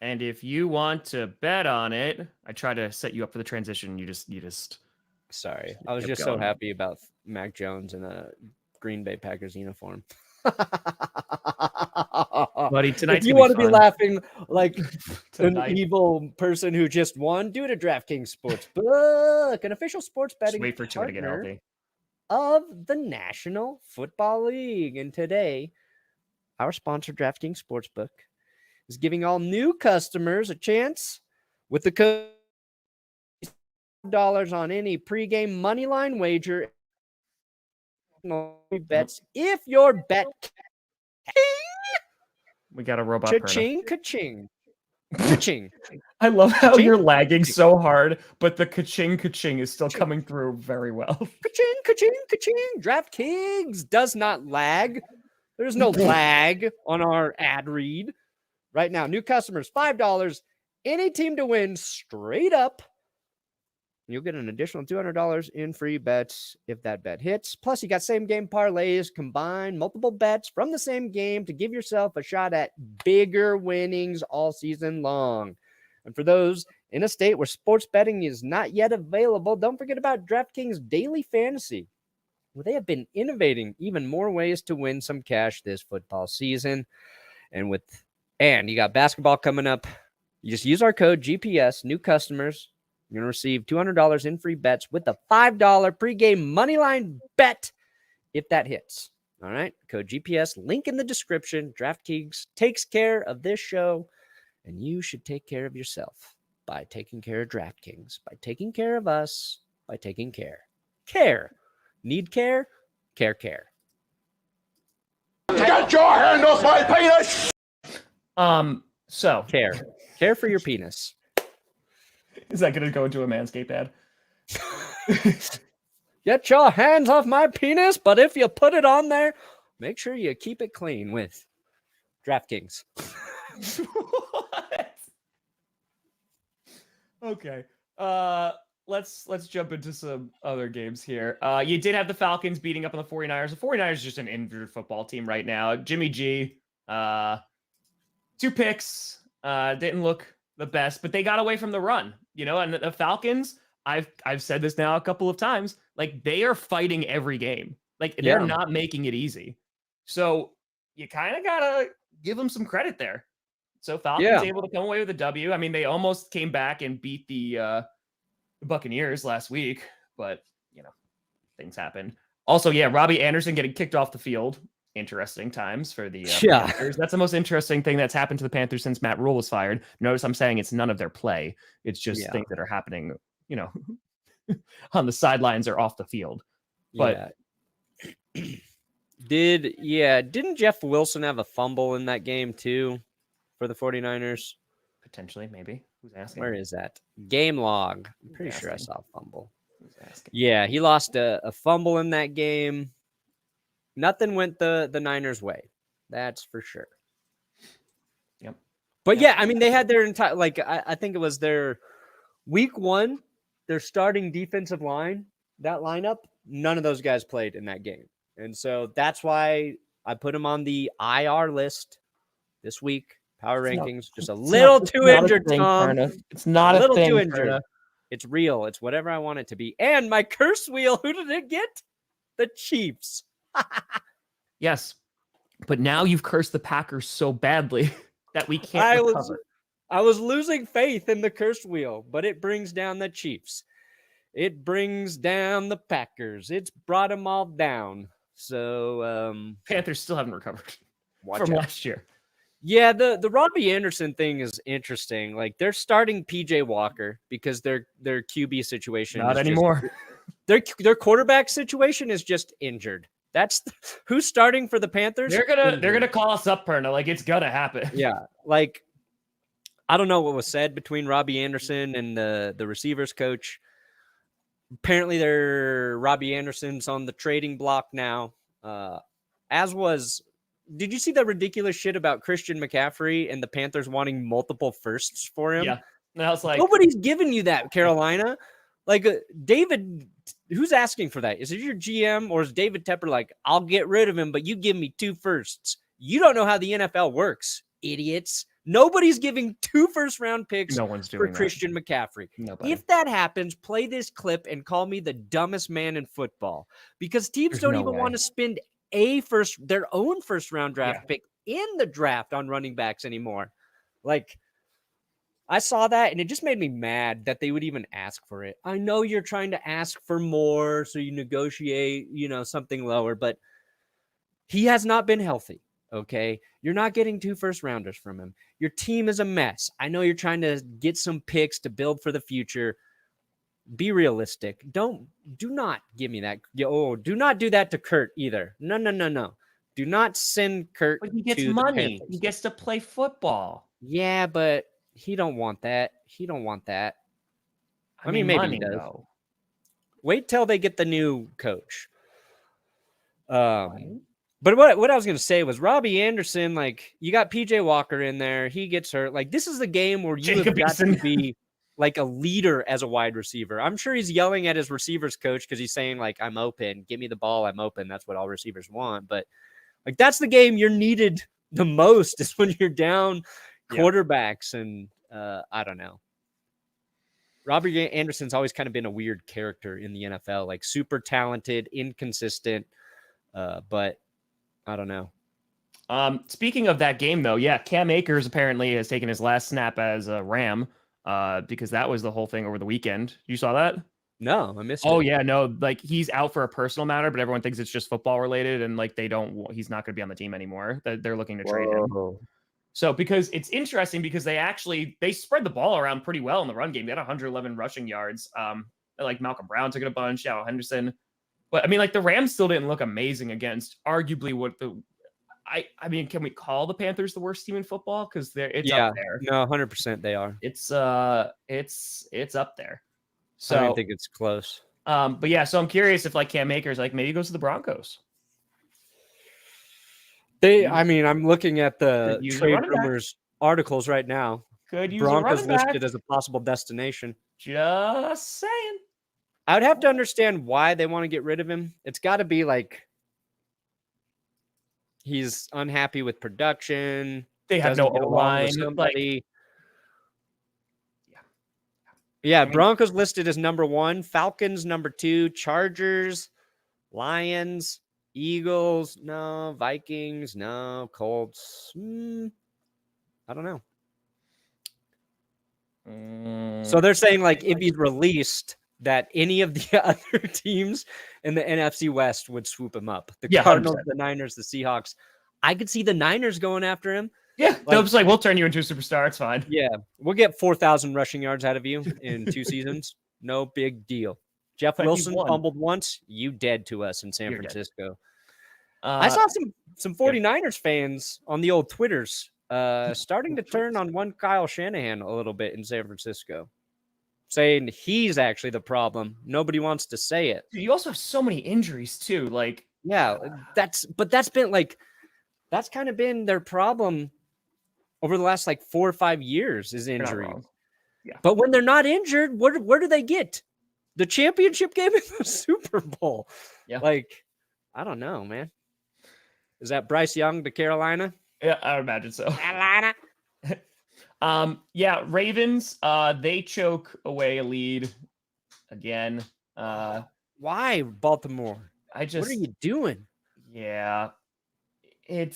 And if you want to bet on it, I try to set you up for the transition. You just.
Sorry, I was just so happy about Mac Jones in a Green Bay Packers uniform.
Buddy, tonight
if you want to be laughing like an evil person who just won, do it at DraftKings Sportsbook, an official sports betting
wait for Tua to get healthy
of the National Football League. And today, our sponsor, DraftKings Sportsbook, is giving all new customers a chance with the code $5 on any pregame moneyline wager. Bets if your bet.
We got a robot.
Cha-ching, ka-ching. Ka-ching.
I love how you're lagging so hard, but the ka-ching, ka-ching is still coming through very well.
Ka-ching, ka-ching, ka-ching. DraftKings does not lag. There's no lag on our ad read. Right now, new customers, $5. Any team to win straight up. You'll get an additional $200 in free bets if that bet hits. Plus, you got same game parlays, combine multiple bets from the same game to give yourself a shot at bigger winnings all season long. And for those in a state where sports betting is not yet available, don't forget about DraftKings Daily Fantasy, where they have been innovating even more ways to win some cash this football season. And you got basketball coming up. You just use our code GPS, new customers. You're going to receive $200 in free bets with a $5 pregame moneyline bet if that hits. All right. Code GPS, link in the description. DraftKings takes care of this show, and you should take care of yourself by taking care of DraftKings, by taking care of us, by taking care. Care. Need care? Care.
Get your hand off my penis!
So.
Care for your penis.
Is that going to go into a Manscaped ad?
Get your hands off my penis, but if you put it on there, make sure you keep it clean with DraftKings.
What? Okay. let's jump into some other games here. You did have the Falcons beating up on the 49ers. The 49ers is just an injured football team right now. Jimmy G, 2 picks, didn't look the best, but they got away from the run, and the Falcons, I've said this now a couple of times, like they are fighting every game. Like they're not making it easy. So you kind of gotta give them some credit there. So Falcons able to come away with a W. I mean, they almost came back and beat the Buccaneers last week, but things happen. Also, Robbie Anderson getting kicked off the field. Interesting times for the Panthers. That's the most interesting thing that's happened to the Panthers since Matt Rule was fired. Notice I'm saying it's none of their play. It's just things that are happening, on the sidelines or off the field. But
didn't Jeff Wilson have a fumble in that game too for the 49ers?
Potentially, maybe. Who's asking?
Where is that? Game log. I'm pretty sure I saw a fumble. Who's asking? Yeah, he lost a fumble in that game. Nothing went the Niners' way. That's for sure.
Yep.
But I mean, they had their entire, I think it was their week 1, their starting defensive line, that lineup, none of those guys played in that game. And so that's why I put them on the IR list this week. Power rankings, just a little too injured, Tom.
It's not a little too injured.
It's real. It's whatever I want it to be. And my curse wheel, who did it get? The Chiefs.
Yes, but now you've cursed the Packers so badly that we can't recover.
I was losing faith in the curse wheel, but it brings down the Chiefs. It brings down the Packers. It's brought them all down. So
Panthers still haven't recovered from last year.
Yeah, the Robbie Anderson thing is interesting. Like they're starting PJ Walker because their QB situation
not anymore.
Their quarterback situation is just injured. That's who's starting for the Panthers.
They're gonna call us up, Perna. Like it's gonna happen.
Yeah, like I don't know what was said between Robbie Anderson and the receivers coach. Apparently, Robbie Anderson's on the trading block now. Did you see that ridiculous shit about Christian McCaffrey and the Panthers wanting multiple firsts for him?
Yeah, and I was like,
nobody's giving you that, Carolina. Like David, who's asking for that? Is it your GM or is David Tepper like, I'll get rid of him, but you give me 2 firsts? You don't know how the NFL works, idiots. Nobody's giving 2 first-round picks for Christian McCaffrey.
Nobody.
If that happens, play this clip and call me the dumbest man in football because teams don't even want to spend their own first-round draft pick in the draft on running backs anymore. Like, I saw that, and it just made me mad that they would even ask for it. I know you're trying to ask for more, so you negotiate, something lower, but he has not been healthy, okay? You're not getting 2 first-rounders from him. Your team is a mess. I know you're trying to get some picks to build for the future. Be realistic. Do not give me that. Do not do that to Kurt either. No. Do not send Kurt
but he gets
to
money. He gets to play football.
Yeah, but he don't want that. I mean, maybe
money,
he does.
though.
Wait till they get the new coach. But what I was going to say was Robbie Anderson, like you got PJ Walker in there. He gets hurt. Like this is the game where you have got to be like a leader as a wide receiver. I'm sure he's yelling at his receivers coach because he's saying like, I'm open. Give me the ball. I'm open. That's what all receivers want. But like that's the game you're needed the most is when you're down quarterbacks. And I don't know. Robbie Anderson's always kind of been a weird character in the NFL, like super talented, inconsistent, but I don't know.
Speaking of that game, though, Cam Akers apparently has taken his last snap as a Ram because that was the whole thing over the weekend. You saw that?
No, I missed it.
Oh, yeah, no, like he's out for a personal matter, but everyone thinks it's just football related and like he's not going to be on the team anymore. They're looking to trade him. So because it's interesting because they spread the ball around pretty well in the run game. They had 111 rushing yards. Like Malcolm Brown took it a bunch, Henderson. But I mean, like the Rams still didn't look amazing against arguably I mean, can we call the Panthers the worst team in football? Because it's up there.
No, 100% they are.
It's up there. So
I don't think it's close.
But yeah, so I'm curious if like Cam Akers like maybe goes to the Broncos.
I'm looking at the trade rumors articles right now.
Could use
Broncos
a running back.
listed as a possible destination.
Just saying.
I would have to understand why they want to get rid of him. It's got to be like he's unhappy with production.
They have no O-line.
Somebody. Yeah, Broncos listed as number 1, Falcons number 2, Chargers, Lions, Eagles, no, Vikings, no, Colts. I don't know. So they're saying like if he's released, that any of the other teams in the NFC West would swoop him up. The Cardinals, 100%. The Niners, the Seahawks. I could see the Niners going after him.
Yeah, they'll just like, we'll turn you into a superstar. It's fine.
Yeah, we'll get 4,000 rushing yards out of you in 2 seasons. No big deal. Jeff Wilson fumbled once. You dead to us in San Francisco. I saw some 49ers fans on the old Twitters starting to turn on one Kyle Shanahan a little bit in San Francisco, saying he's actually the problem. Nobody wants to say it.
Dude, you also have so many injuries too. Like,
yeah, that's kind of been their problem over the last like 4 or 5 years is injury.
Yeah.
But when they're not injured, where do they get? The championship game in the Super Bowl.
Yeah.
Like, I don't know, man. Is that Bryce Young to Carolina?
Yeah, I would imagine so.
Carolina.
Yeah, Ravens, they choke away a lead again.
Why, Baltimore? What are you doing?
Yeah. And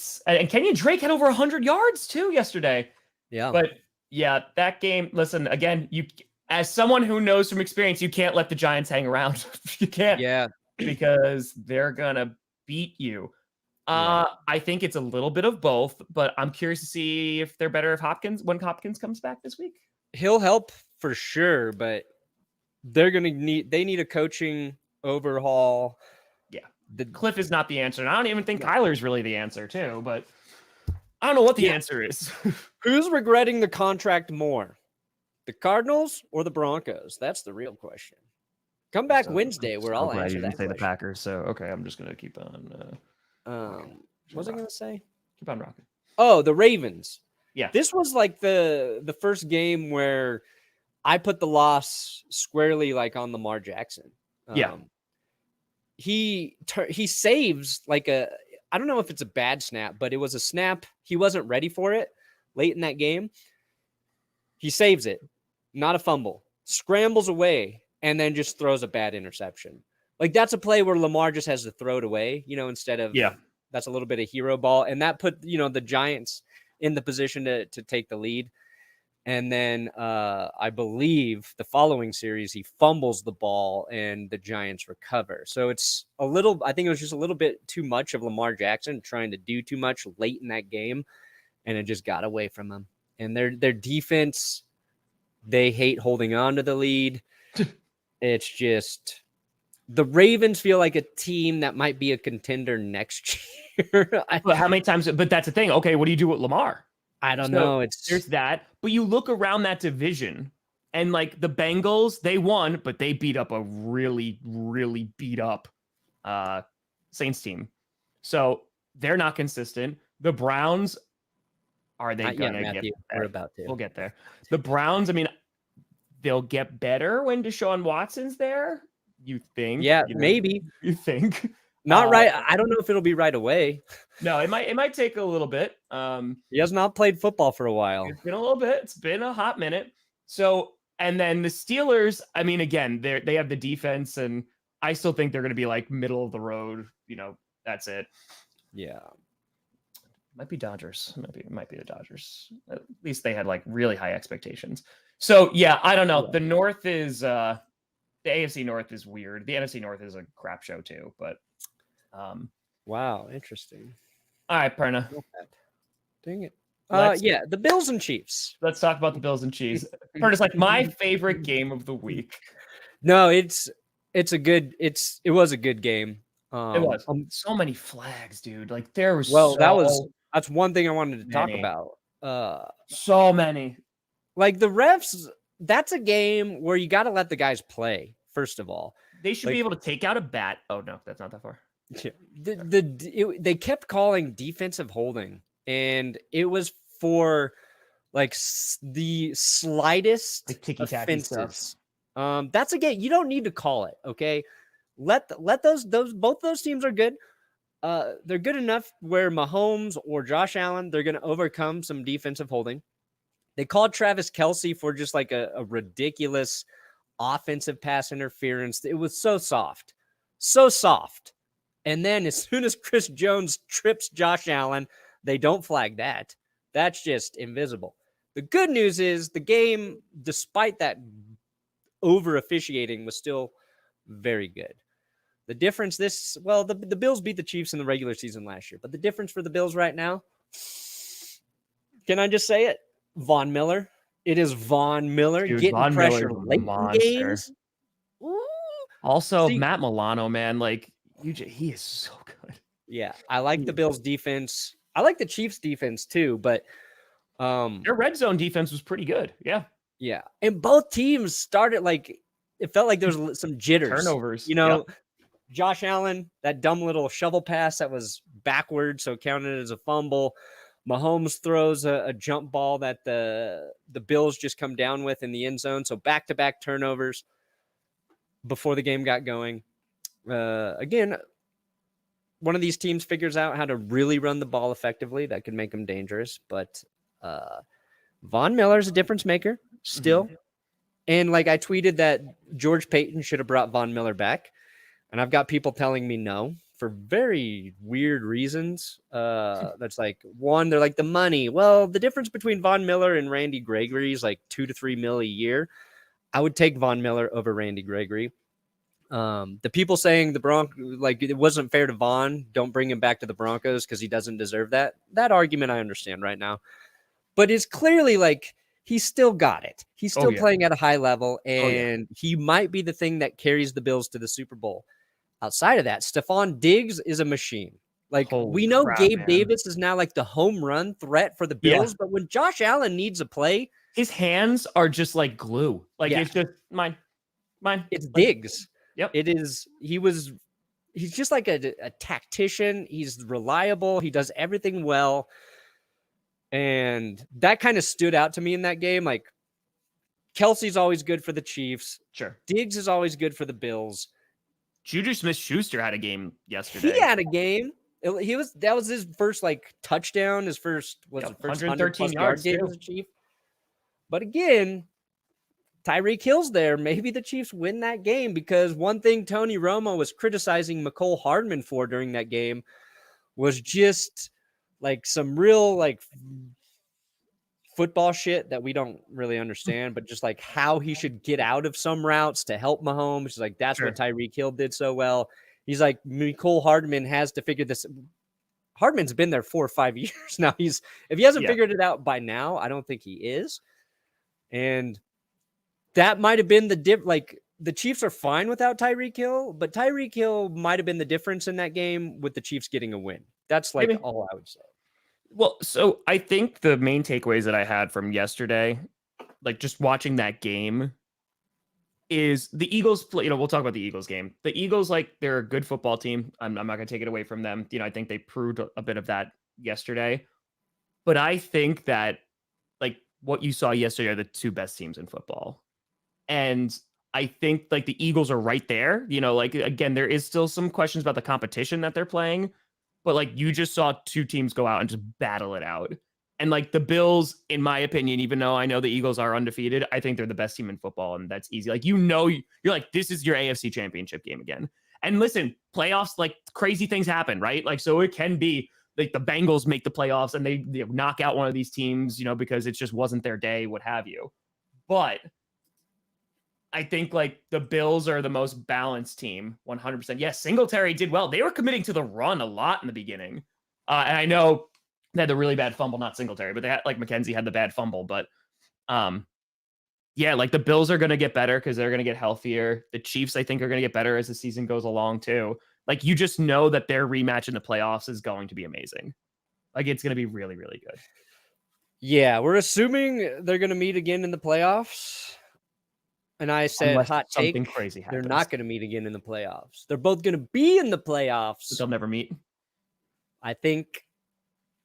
Kenyon Drake had over 100 yards too yesterday.
Yeah.
But yeah, that game, listen, again, you as someone who knows from experience, you can't let the Giants hang around. You can't.
Yeah.
Because they're gonna beat you. I think it's a little bit of both, but I'm curious to see if they're better when Hopkins comes back this week.
He'll help for sure, but they need a coaching overhaul.
The Cliff is not the answer. And I don't even think Kyler's really the answer too, but I don't know what the answer is.
Who's regretting the contract more? The Cardinals or the Broncos? That's the real question. Come back Wednesday where I'll answer that.
Say the Packers. So, okay, I'm just going to keep on.
What was I going to say?
Keep on rocking.
Oh, the Ravens.
Yeah.
This was like the first game where I put the loss squarely like on Lamar Jackson. He saves like I don't know if it's a bad snap, but it was a snap. He wasn't ready for it late in that game. He saves it, not a fumble, scrambles away, and then just throws a bad interception. Like that's a play where Lamar just has to throw it away, instead of, that's a little bit of hero ball. And that put, the Giants in the position to take the lead. And then I believe the following series, he fumbles the ball and the Giants recover. So I think it was just a little bit too much of Lamar Jackson trying to do too much late in that game. And it just got away from him. And their defense, they hate holding on to the lead. It's just the Ravens feel like a team that might be a contender next year.
How many times? But that's the thing. Okay, what do you do with Lamar?
I don't know.
There's that. But you look around that division and like the Bengals, they won, but they beat up a really, really beat up Saints team. So they're not consistent. The Browns, are they going to get there?
We're about to.
We'll get there. The Browns, I mean, they'll get better when Deshaun Watson's there. You think?
Yeah, maybe.
You think?
Not right. I don't know if it'll be right away.
No, it might take a little bit.
He has not played football for a while.
It's been a little bit. It's been a hot minute. So, and then the Steelers, I mean, again, they have the defense, and I still think they're going to be like middle of the road. That's it.
Yeah.
Might be Dodgers. Might be the Dodgers. At least they had like really high expectations. So yeah, I don't know. The North is the AFC North is weird. The NFC North is a crap show too, but
wow, interesting.
All right, Perna.
Dang it. The Bills and Chiefs.
Let's talk about the Bills and Chiefs. Perna's like my favorite game of the week.
No, it was a good game.
It was so many flags, dude. Like there was
that's one thing I wanted to talk about.
So many.
Like the refs, that's a game where you got to let the guys play. First of all,
they should be able to take out a bat. Oh no, that's not that far.
They kept calling defensive holding, and it was for like the slightest
Like ticky-tacky stuff.
offenses. That's again, you don't need to call it. Okay, let those both those teams are good. They're good enough where Mahomes or Josh Allen, they're going to overcome some defensive holding. They called Travis Kelce for just like a ridiculous offensive pass interference. It was so soft. And then as soon as Chris Jones trips Josh Allen, they don't flag that. That's just invisible. The good news is the game, despite that over officiating, was still very good. The difference the Bills beat the Chiefs in the regular season last year, but the difference for the Bills right now, can I just say it? Von Miller. It is Von Miller getting
Von
pressure
Miller's a
late in
monster.
games. Ooh.
Also,
See-
Matt Milano, man, like he is so good.
Yeah, I like the Bills defense. I like the Chiefs defense too, but
Their red zone defense was pretty good. Yeah.
yeah, and both teams started like it felt like there was some jitters,
Turnovers.
You know,
Yep.
Josh Allen, that dumb little shovel pass that was backwards, so counted as a fumble. Mahomes throws a jump ball that the Bills just come down with in the end zone. So back-to-back turnovers before the game got going. Again, one of these teams figures out how to really run the ball effectively. That could make them dangerous. But Von Miller's a difference maker still. Mm-hmm. And like I tweeted that George Payton should have brought Von Miller back. And I've got people telling me no for very weird reasons. That's like, one, they're like the money. Well, the difference between Von Miller and Randy Gregory is like $2 to $3 million a year. I would take Von Miller over Randy Gregory. The people saying the Broncos, like it wasn't fair to Von, don't bring him back to the Broncos because he doesn't deserve that. That argument I understand right now. But it's clearly like he's still got it. He's still playing at a high level, and he might be the thing that carries the Bills to the Super Bowl. Outside of that, Stephon Diggs is a machine. Like we know Gabe Davis is now like the home run threat for the Bills, but when Josh Allen needs a play,
his hands are just like glue. Like it's just mine.
It's Diggs.
Yep.
It is. He's just like a tactician. He's reliable. He does everything well. And that kind of stood out to me in that game. Like Kelsey's always good for the Chiefs.
Sure.
Diggs is always good for the Bills.
Juju Smith-Schuster had a game yesterday.
He had a game. That was his first like touchdown. His first
113 yards
game as a Chief. But again, Tyreek Hill's there. Maybe the Chiefs win that game because one thing Tony Romo was criticizing McCole Hardman for during that game was just like some real like football shit that we don't really understand, but just like how he should get out of some routes to help Mahomes. He's like, that's what Tyreek Hill did so well. He's like, McCole Hardman has to figure this. Hardman's been there 4 or 5 years now. If he hasn't figured it out by now, I don't think he is. And that might have been like the Chiefs are fine without Tyreek Hill, but Tyreek Hill might have been the difference in that game with the Chiefs getting a win. That's like all I would say.
Well, so I think the main takeaways that I had from yesterday, like just watching that game, is the Eagles play. We'll talk about the Eagles game. The Eagles, like, they're a good football team. I'm not going to take it away from them. I think they proved a bit of that yesterday. But I think that, like, what you saw yesterday are the two best teams in football. And I think, like, the Eagles are right there. Like, again, there is still some questions about the competition that they're playing. But, like, you just saw two teams go out and just battle it out. And, like, the Bills, in my opinion, even though I know the Eagles are undefeated, I think they're the best team in football, and that's easy. Like, you're like, this is your AFC championship game again. And listen, playoffs, like, crazy things happen, right? Like, so it can be, like, the Bengals make the playoffs, and they knock out one of these teams, because it just wasn't their day, what have you. But I think, like, the Bills are the most balanced team, 100%. Yes, Singletary did well. They were committing to the run a lot in the beginning. And I know they had the really bad fumble, not Singletary, but they had, like, McKenzie had the bad fumble. But, yeah, like, the Bills are going to get better because they're going to get healthier. The Chiefs, I think, are going to get better as the season goes along, too. Like, you just know that their rematch in the playoffs is going to be amazing. Like, it's going to be really, really good.
Yeah, we're assuming they're going to meet again in the playoffs. And I said,
unless
hot take,
something crazy happens.
They're not going to meet again in the playoffs. They're both going to be in the playoffs.
But they'll never meet.
I think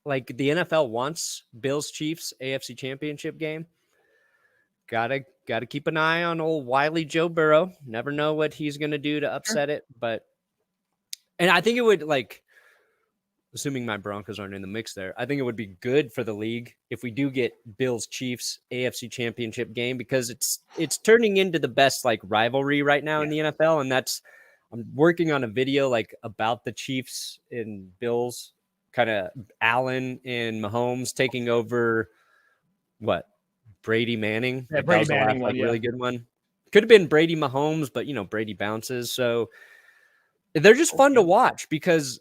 like the NFL wants Bills Chiefs AFC Championship game. Gotta keep an eye on old Wily Joe Burrow. Never know what he's gonna do to upset it, and I think it would, like, assuming my Broncos aren't in the mix there, I think it would be good for the league if we do get Bills Chiefs AFC Championship game, because it's turning into the best like rivalry right now in the NFL, and I'm working on a video like about the Chiefs and Bills, kind of Allen and Mahomes taking over Brady Manning.
Yeah, Brady Manning
one, really good one. Could have been Brady Mahomes, but Brady bounces. So they're just fun to watch because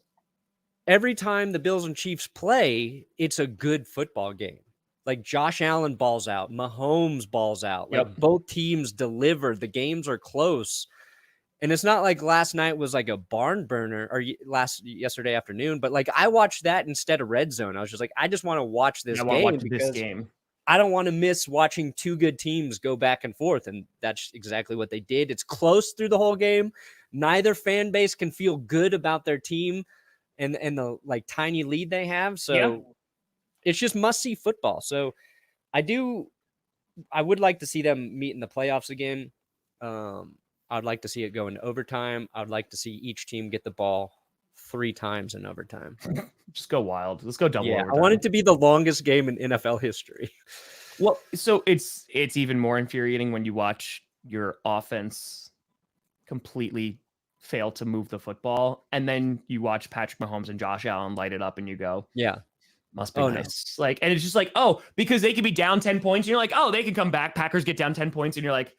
every time the Bills and Chiefs play, it's a good football game. Like Josh Allen balls out, Mahomes balls out. Like both teams deliver. The games are close. And it's not like last night was like a barn burner or yesterday afternoon, but like I watched that instead of Red Zone. I was just like, I just want to watch this game. I don't want to miss watching two good teams go back and forth. And that's exactly what they did. It's close through the whole game. Neither fan base can feel good about their team and the like tiny lead they have. So it's just must-see football. So I would like to see them meet in the playoffs again. I'd like to see it go into overtime. I'd like to see each team get the ball 3 times in overtime.
Just go wild. Let's go double overtime.
I want it to be the longest game in NFL history.
Well, so it's even more infuriating when you watch your offense completely fail to move the football, and then you watch Patrick Mahomes and Josh Allen light it up, and you go, must be nice. No. Like, and it's just like, because they could be down 10 points, and you're like, they can come back. Packers get down 10 points, and you're like,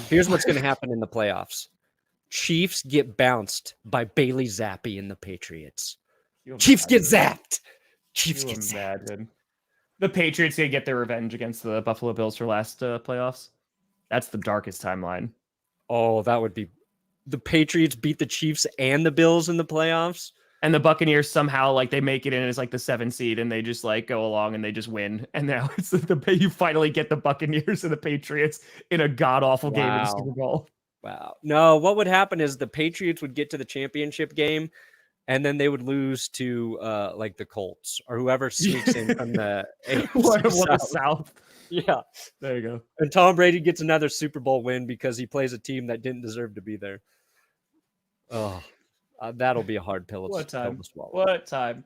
here's what's going to happen in the playoffs. Chiefs get bounced by Bailey Zappi and the Patriots. Chiefs get zapped. Chiefs get zapped.
The Patriots going to get their revenge against the Buffalo Bills for last playoffs. That's the darkest timeline.
Oh, that would be the Patriots beat the Chiefs and the Bills in the playoffs.
And the Buccaneers somehow like they make it in as like the 7th seed and they just like go along and they just win. And now it's you finally get the Buccaneers and the Patriots in a god awful game in the Super Bowl.
Wow. No, what would happen is the Patriots would get to the championship game and then they would lose to like the Colts or whoever sneaks in from the
South.
Yeah.
There you go.
And Tom Brady gets another Super Bowl win because he plays a team that didn't deserve to be there. Oh, that'll be a hard pill to swallow.
What time?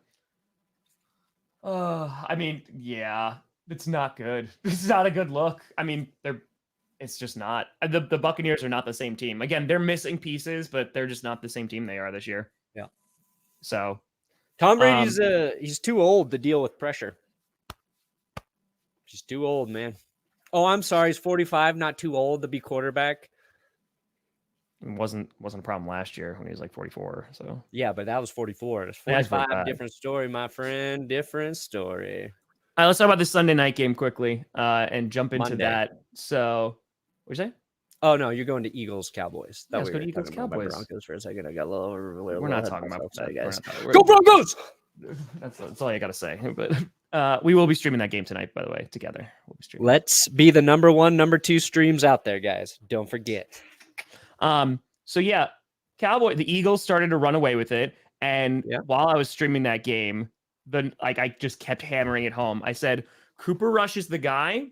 I mean, yeah, it's not good. It's not a good look. I mean, it's just not. The Buccaneers are not the same team. Again, they're missing pieces, but they're just not the same team they are this year.
Yeah.
So
Tom Brady's he's too old to deal with pressure. He's too old, man. Oh, I'm sorry. He's 45, not too old to be quarterback.
It wasn't a problem last year when he was like 44. So
yeah, but that was 44. It's 45. Different story, my friend. Different story.
All right, let's talk about the Sunday night game quickly and jump into that. So, what'd you say?
Oh no, you're going to Eagles Cowboys.
Let's go to Eagles Cowboys.
Broncos for a second. I got a little.
We're not talking about that,
guys. Go Broncos!
That's all you got to say. But we will be streaming that game tonight, by the way, together. We'll be streaming.
Let's be the number 1, number 2 streams out there, guys. Don't forget.
So yeah, the Eagles started to run away with it. And while I was streaming that game, I just kept hammering it home. I said, Cooper Rush is the guy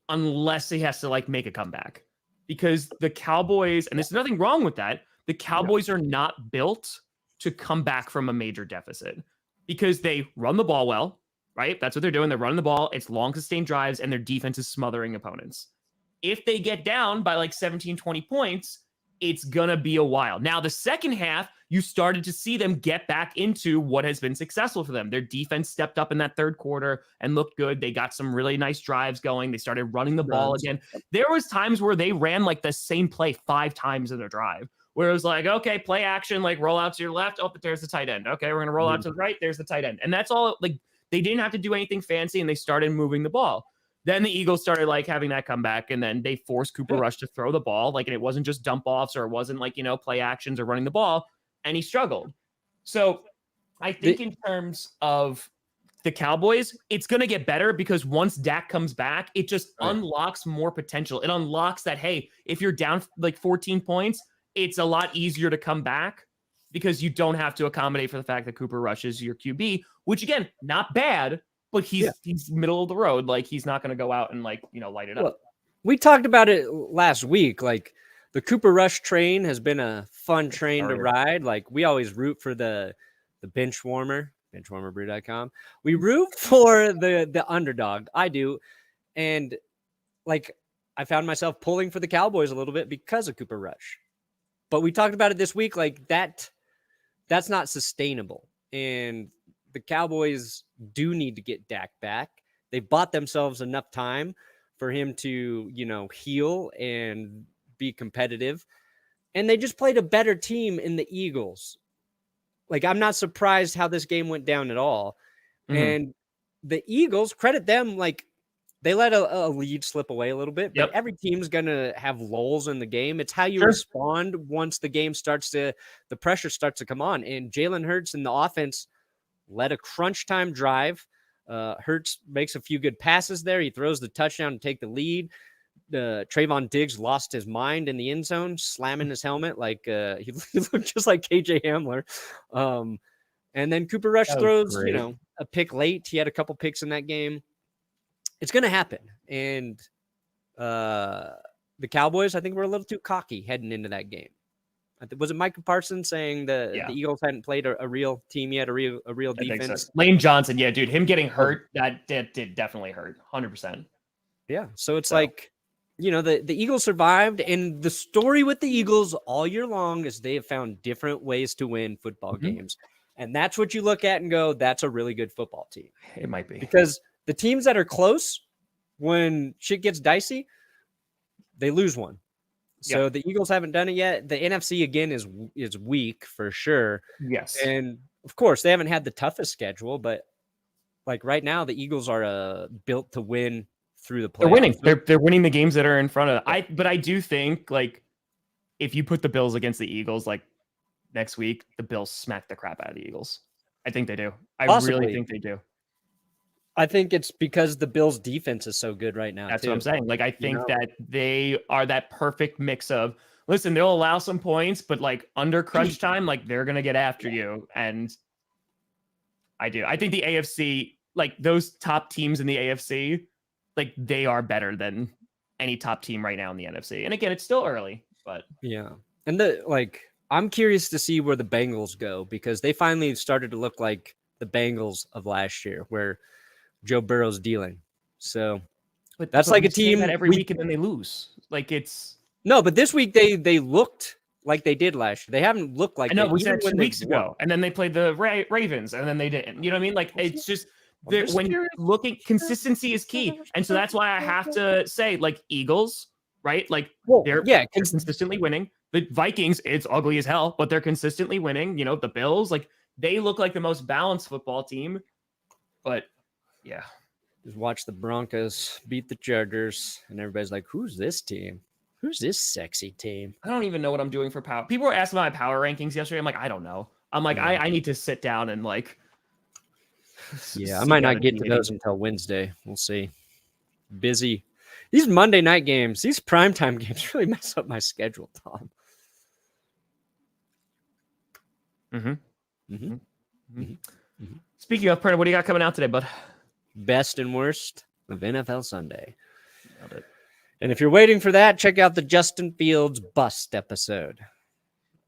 unless he has to like make a comeback, because the Cowboys, and there's nothing wrong with that. The Cowboys are not built to come back from a major deficit because they run the ball well, right? That's what they're doing. They're running the ball. It's long sustained drives and their defense is smothering opponents. If they get down by like 17, 20 points, it's going to be a while. Now, the second half, you started to see them get back into what has been successful for them. Their defense stepped up in that third quarter and looked good. They got some really nice drives going. They started running the ball again. There was times where they ran like the same play 5 times in their drive, where it was like, okay, play action, like roll out to your left. Oh, but there's the tight end. Okay, we're going to roll out to the right. There's the tight end. And that's all. Like, they didn't have to do anything fancy, and they started moving the ball. Then the Eagles started like having that comeback, and then they forced Cooper Rush to throw the ball. Like, and it wasn't just dump offs, or it wasn't like, play actions or running the ball, and he struggled. So I think in terms of the Cowboys, it's going to get better because once Dak comes back, it just unlocks more potential. It unlocks that, hey, if you're down like 14 points, it's a lot easier to come back because you don't have to accommodate for the fact that Cooper Rush is your QB, which again, not bad, but he's middle of the road. Like he's not going to go out and like, light it up.
We talked about it last week. Like the Cooper Rush train has been a fun train to ride. Like we always root for the bench warmer, benchwarmerbrew.com. We root for the underdog. I do. And like, I found myself pulling for the Cowboys a little bit because of Cooper Rush. But we talked about it this week. Like that's not sustainable. And the Cowboys do need to get Dak back. They bought themselves enough time for him to, heal and be competitive. And they just played a better team in the Eagles. Like, I'm not surprised how this game went down at all. Mm-hmm. And the Eagles, credit them, like, they let a lead slip away a little bit, but every team's going to have lulls in the game. It's how you respond once the game the pressure starts to come on. And Jalen Hurts and the offense led a crunch time drive. Hurts makes a few good passes there. He throws the touchdown to take the lead. Trayvon Diggs lost his mind in the end zone, slamming his helmet like he looked just like KJ Hamler. And then Cooper Rush throws, a pick late. He had a couple picks in that game. It's going to happen. And the Cowboys, I think, were a little too cocky heading into that game. Was it Micah Parsons saying the Eagles hadn't played a real team yet, a real defense?
So. Lane Johnson, dude, him getting hurt, that did definitely hurt, 100%.
Yeah, so it's like, the Eagles survived, and the story with the Eagles all year long is they have found different ways to win football games. And that's what you look at and go, that's a really good football team.
It might be.
Because the teams that are close, when shit gets dicey, they lose one. So the Eagles haven't done it yet. The NFC, again, is weak for sure.
Yes.
And, of course, they haven't had the toughest schedule, but, like, right now, the Eagles are built to win through the playoffs.
They're winning. They're winning the games that are in front of them. But I do think, like, if you put the Bills against the Eagles, like, next week, the Bills smack the crap out of the Eagles. I think they do.
Possibly.
Really think they do.
I think it's because the Bills' defense is so good right now.
That's what I'm saying. Like, I think that they are that perfect mix of, listen, they'll allow some points, but like under crunch time, like they're going to get after you. And I think the AFC, like those top teams in the AFC, like they are better than any top team right now in the NFC. And again, it's still early, but
and I'm curious to see where the Bengals go, because they finally started to look like the Bengals of last year, where Joe Burrow's dealing. So that's like a team
that every week and then they lose. Like it's
no, but this week they looked like they did last year. They haven't looked like
I know we said 2 weeks ago, and then they played the Ravens, and then they didn't. You know what I mean? Like it's just when you're looking, consistency is key, and so that's why I have to say like Eagles, right? Like they're consistently winning. The Vikings, it's ugly as hell, but they're consistently winning. The Bills, like they look like the most balanced football team, but. Yeah.
Just watch the Broncos beat the Chargers, and everybody's like, who's this team? Who's this sexy team?
I don't even know what I'm doing for power. People were asking about my power rankings yesterday. I'm like, I don't know. I'm like, I need to sit down and like.
I might not get to those until Wednesday. We'll see. Busy. These Monday night games, these primetime games really mess up my schedule, Tom.
Speaking of, Perna, what do you got coming out today, bud?
Best and worst of NFL Sunday. Nailed it. And if you're waiting for that, check out the Justin Fields bust episode.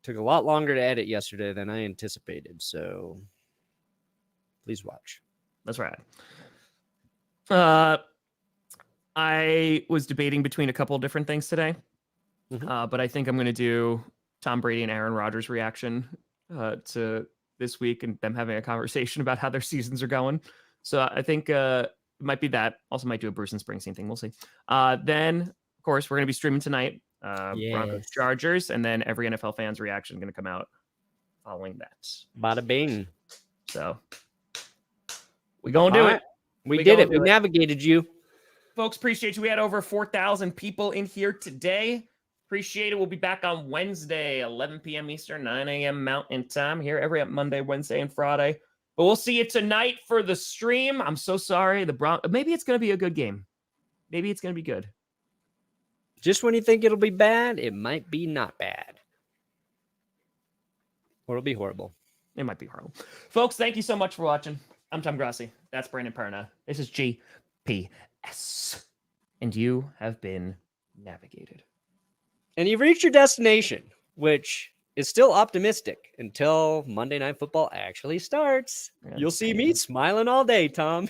Took a lot longer to edit yesterday than I anticipated, so please watch.
That's right. I was debating between a couple of different things today, but I think I'm going to do Tom Brady and Aaron Rodgers reaction to this week and them having a conversation about how their seasons are going. So I think it might be that. Also might do a Bruce and Springsteen thing. We'll see. Then, of course, we're going to be streaming tonight. Broncos Chargers, and then every NFL fan's reaction going to come out following that.
Bada bing.
So we going to do it.
We did it. We navigated you.
Folks, appreciate you. We had over 4,000 people in here today. Appreciate it. We'll be back on Wednesday, 11 p.m. Eastern, 9 a.m. Mountain Time here every Monday, Wednesday, and Friday. But we'll see you tonight for the stream. I'm so sorry. Maybe it's going to be a good game. Maybe it's going to be good.
Just when you think it'll be bad, it might be not bad. Or it'll be horrible.
It might be horrible. Folks, thank you so much for watching. I'm Tom Grossi. That's Brandon Perna. This is GPS. And you have been navigated.
And you've reached your destination, which is still optimistic until Monday Night Football actually starts.
Yeah,
You'll see me smiling all day, Tom.